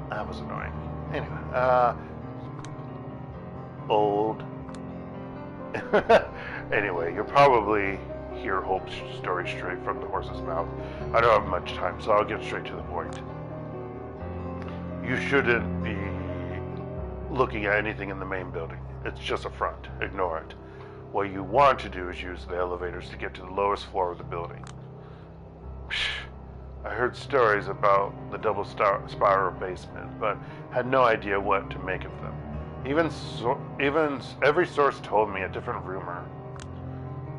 that was annoying. Anyway, old. Anyway, you'll probably hear Hope's story straight from the horse's mouth. I don't have much time, so I'll get straight to the point. You shouldn't be looking at anything in the main building. It's just a front. Ignore it. What you want to do is use the elevators to get to the lowest floor of the building. I heard stories about the double spiral basement, but had no idea what to make of them. Even every source told me a different rumor.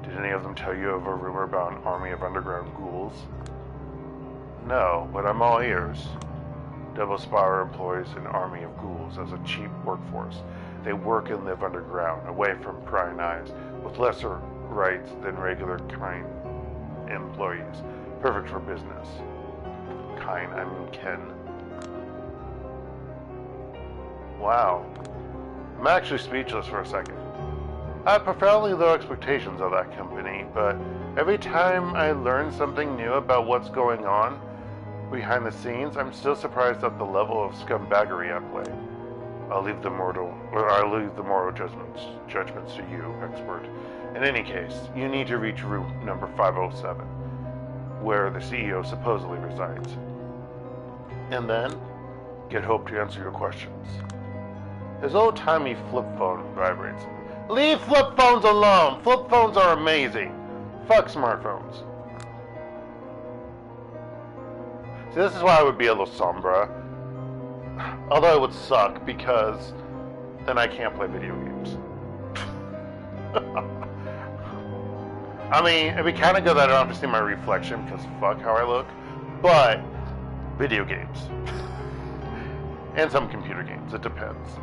Did any of them tell you of a rumor about an army of underground ghouls? No, but I'm all ears. Double Spire employs an army of ghouls as a cheap workforce. They work and live underground, away from prying eyes, with lesser rights than regular kind employees. Perfect for business. Kind, I mean Ken. Wow. I'm actually speechless for a second. I have profoundly low expectations of that company, but every time I learn something new about what's going on behind the scenes, I'm still surprised at the level of scumbaggery at play. I'll leave the moral judgments to you, expert. In any case, you need to reach room number 507, where the CEO supposedly resides. And then, get Hope to answer your questions. His old-timey flip phone vibrates. Leave flip phones alone! Flip phones are amazing! Fuck smartphones. See, this is why I would be a Lasombra. Although it would suck, because then I can't play video games. I mean, it'd be kind of good that I don't have to see my reflection, because fuck how I look. But, video games. And some computer games, it depends.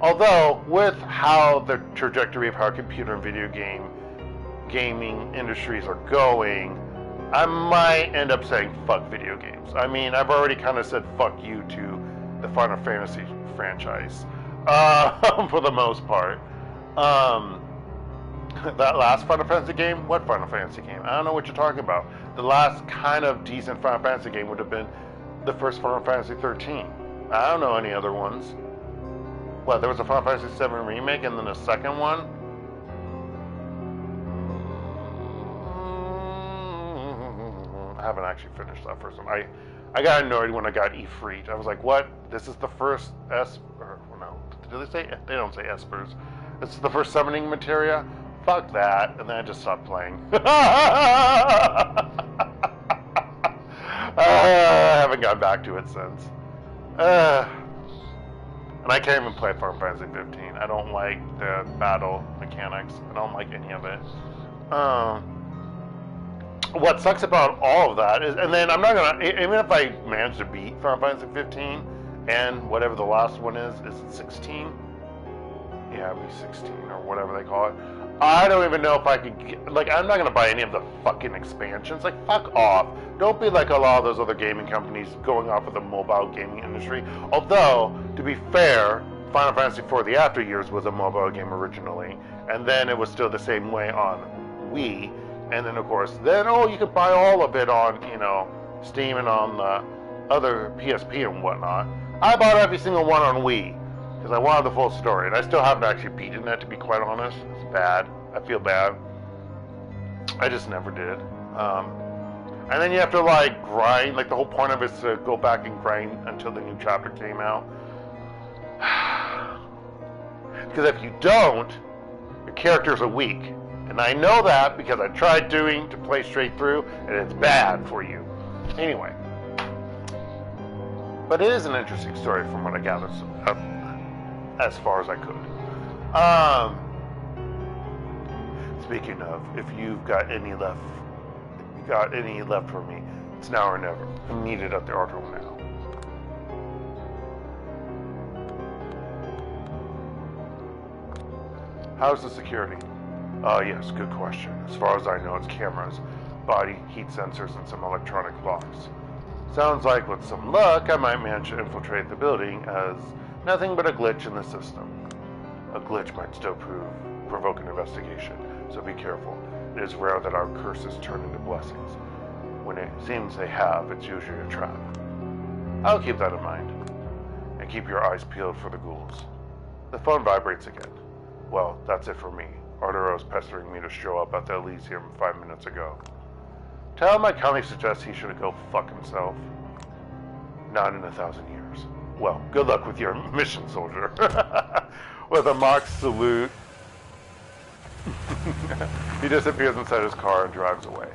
Although, with how the trajectory of how computer and video gaming industries are going, I might end up saying fuck video games. I mean, I've already kind of said fuck you to the Final Fantasy franchise, for the most part. That last Final Fantasy game? What Final Fantasy game? I don't know what you're talking about. The last kind of decent Final Fantasy game would have been the first Final Fantasy 13. I don't know any other ones. What, there was a Final Fantasy 7 remake and then a second one? I haven't actually finished that first one. I got annoyed when I got Ifrit. I was like, what? This is the first no, do they say? They don't say espers. This is the first summoning materia? Fuck that. And then I just stopped playing. I haven't gone back to it since. And I can't even play Final Fantasy 15. I don't like the battle mechanics. I don't like any of it. What sucks about all of that is, and then I'm not gonna, even if I manage to beat Final Fantasy 15 and whatever the last one is it 16? Yeah, it'd be 16 or whatever they call it. I don't even know if I could get, like, I'm not gonna buy any of the fucking expansions. Like, fuck off. Don't be like a lot of those other gaming companies going off of the mobile gaming industry. Although, to be fair, Final Fantasy IV The After Years was a mobile game originally, and then it was still the same way on Wii, and then of course, you could buy all of it on, Steam and on the other PSP and whatnot. I bought every single one on Wii, because I wanted the full story, and I still haven't actually beaten it, to be quite honest. It's bad. I feel bad. I just never did. And then you have to like grind, like the whole point of it is to go back and grind until the new chapter came out. Because if you don't, your characters are weak. And I know that because I tried to play straight through, and it's bad for you. Anyway. But it is an interesting story from what I gathered as far as I could. Speaking of, if you've got any left for me, it's now or never. I'm needed at the art room now. How's the security? Yes, good question. As far as I know, it's cameras, body, heat sensors, and some electronic locks. Sounds like with some luck, I might manage to infiltrate the building as nothing but a glitch in the system. A glitch might still provoke an investigation, so be careful. It is rare that our curses turn into blessings. When it seems they have, it's usually a trap. I'll keep that in mind. And keep your eyes peeled for the ghouls. The phone vibrates again. Well, that's it for me. Arturo's pestering me to show up at the Elysium 5 minutes ago. Tell him I kindly suggest he should go fuck himself. Not in 1,000 years. Well, good luck with your mission, soldier. With a mock salute, he disappears inside his car and drives away.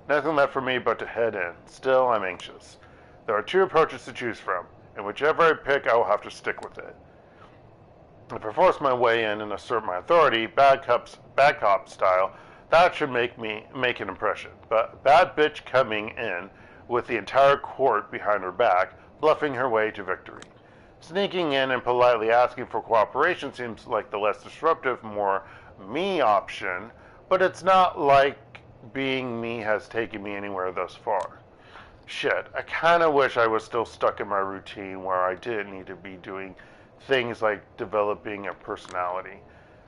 Nothing left for me but to head in. Still, I'm anxious. There are 2 approaches to choose from, and whichever I pick, I will have to stick with it. If I force my way in and assert my authority, bad cop style, that should make an impression. But bad bitch coming in with the entire court behind her back, bluffing her way to victory. Sneaking in and politely asking for cooperation seems like the less disruptive, more me option, but it's not like being me has taken me anywhere thus far. Shit, I kinda wish I was still stuck in my routine where I didn't need to be doing things like developing a personality.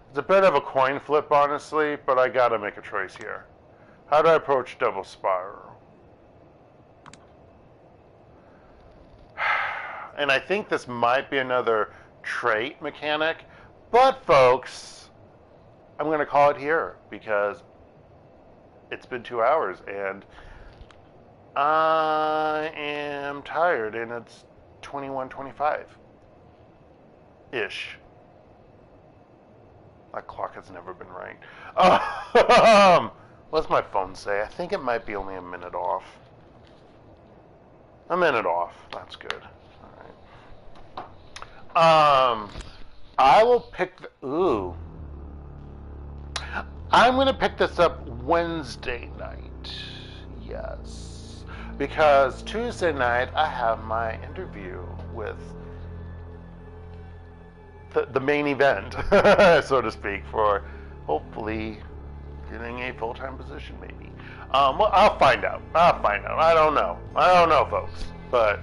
It's a bit of a coin flip, honestly, but I gotta make a choice here. How do I approach Double Spiral? And I think this might be another trait mechanic, but folks, I'm going to call it here because it's been 2 hours and I am tired and it's 21:25-ish. That clock has never been right. What's my phone say? I think it might be only a minute off. A minute off. That's good. I will pick ooh. I'm going to pick this up Wednesday night. Yes. Because Tuesday night I have my interview with the main event, so to speak, for hopefully getting a full-time position maybe. Well, I'll find out. I don't know, folks. But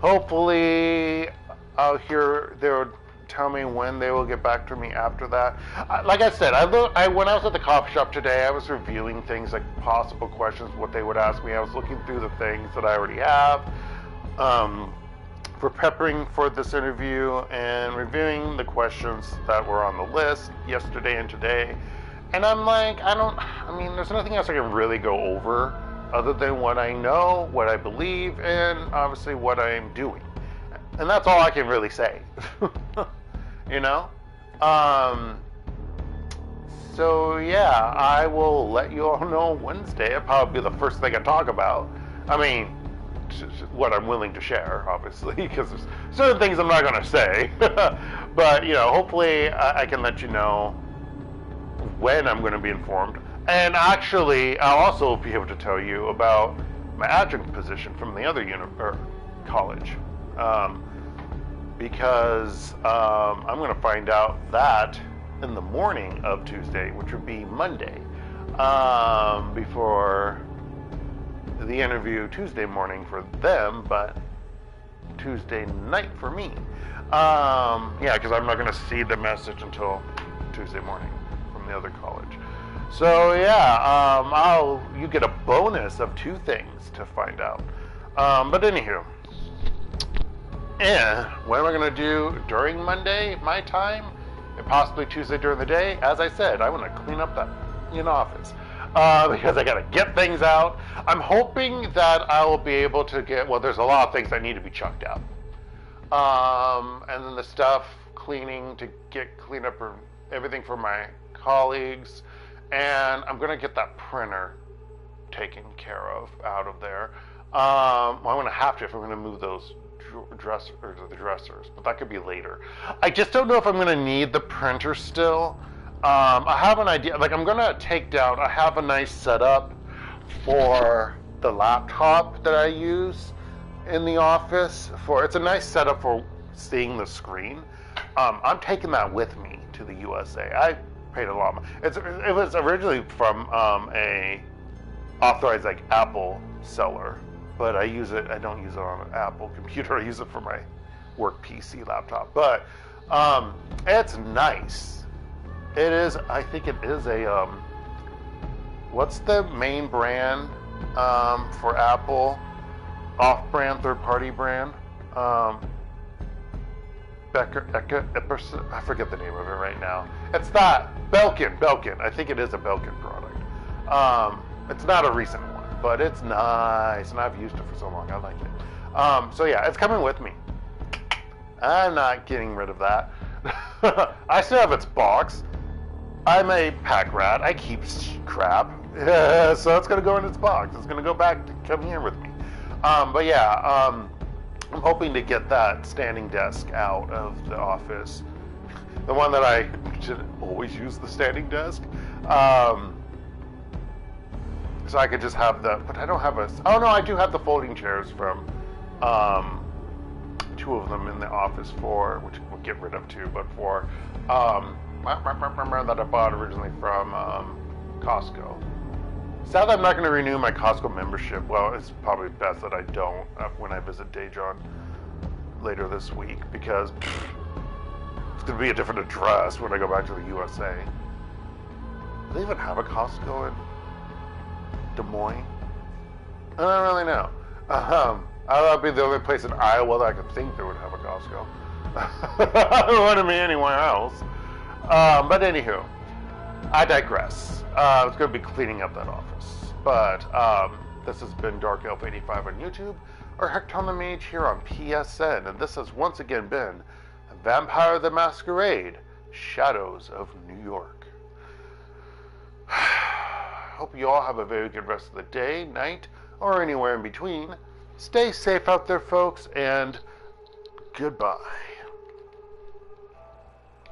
hopefully I'll hear they'll tell me when they will get back to me after that. Like I said, when I was at the coffee shop today, I was reviewing things like possible questions, what they would ask me. I was looking through the things that I already have for prepping for this interview and reviewing the questions that were on the list yesterday and today. And I'm like, there's nothing else I can really go over other than what I know, what I believe, and obviously what I'm doing. And that's all I can really say, you know? So yeah, I will let you all know Wednesday. It'll probably be the first thing I talk about. I mean, what I'm willing to share, obviously, because there's certain things I'm not going to say. But, you know, hopefully I can let you know when I'm going to be informed. And actually, I'll also be able to tell you about my adjunct position from the other college. Because I'm going to find out that in the morning of Tuesday, which would be Monday, before the interview Tuesday morning for them, but Tuesday night for me. Yeah, because I'm not going to see the message until Tuesday morning from the other college. So yeah, you get a bonus of 2 things to find out. But anywho, what am I going to do during Monday, my time, and possibly Tuesday during the day? As I said, I want to clean up that office. because I got to get things out. I'm hoping that I will be able to get, well, there's a lot of things that need to be chucked out. And then the stuff cleaning to get clean up everything for my colleagues. And I'm going to get that printer taken care of out of there. Well, I'm going to have to if I'm going to move those the dressers, but that could be later. I just don't know if I'm going to need the printer still. I have an idea. Like, I'm going to take down, I have a nice setup for the laptop that I use in the office. It's a nice setup for seeing the screen. I'm taking that with me to the USA. I paid a lot. It was originally from a authorized like Apple seller, but I don't use it on an Apple computer. I use it for my work PC laptop. But it's nice. It is. I think it is a what's the main brand for Apple? Off-brand, third-party brand. I forget the name of it right now. It's that Belkin. I think it is a Belkin product. It's not a recent one, but it's nice, and I've used it for so long. I like it. So yeah, it's coming with me. I'm not getting rid of that. I still have its box. I'm a pack rat. I keep crap, so it's gonna go in its box. It's gonna go back to come here with me. But yeah, I'm hoping to get that standing desk out of the office. The one that I should always use the standing desk. So I could just have but I don't have oh no, I do have the folding chairs from, 2 of them in the office which we'll get rid of too, but for, that I bought originally from, Costco. Sad that I'm not going to renew my Costco membership. Well, it's probably best that I don't when I visit Dajon later this week, because it's going to be a different address when I go back to the USA. Do they even have a Costco in Des Moines? I don't really know. That'd be the only place in Iowa that I could think that would have a Costco. I don't want to be anywhere else. But anywho, I digress. It's going to be cleaning up that office. But this has been DarkElf85 on YouTube, or HektontheMage here on PSN, and this has once again been Vampire the Masquerade, Shadows of New York. Hope you all have a very good rest of the day, night, or anywhere in between. Stay safe out there, folks, and goodbye.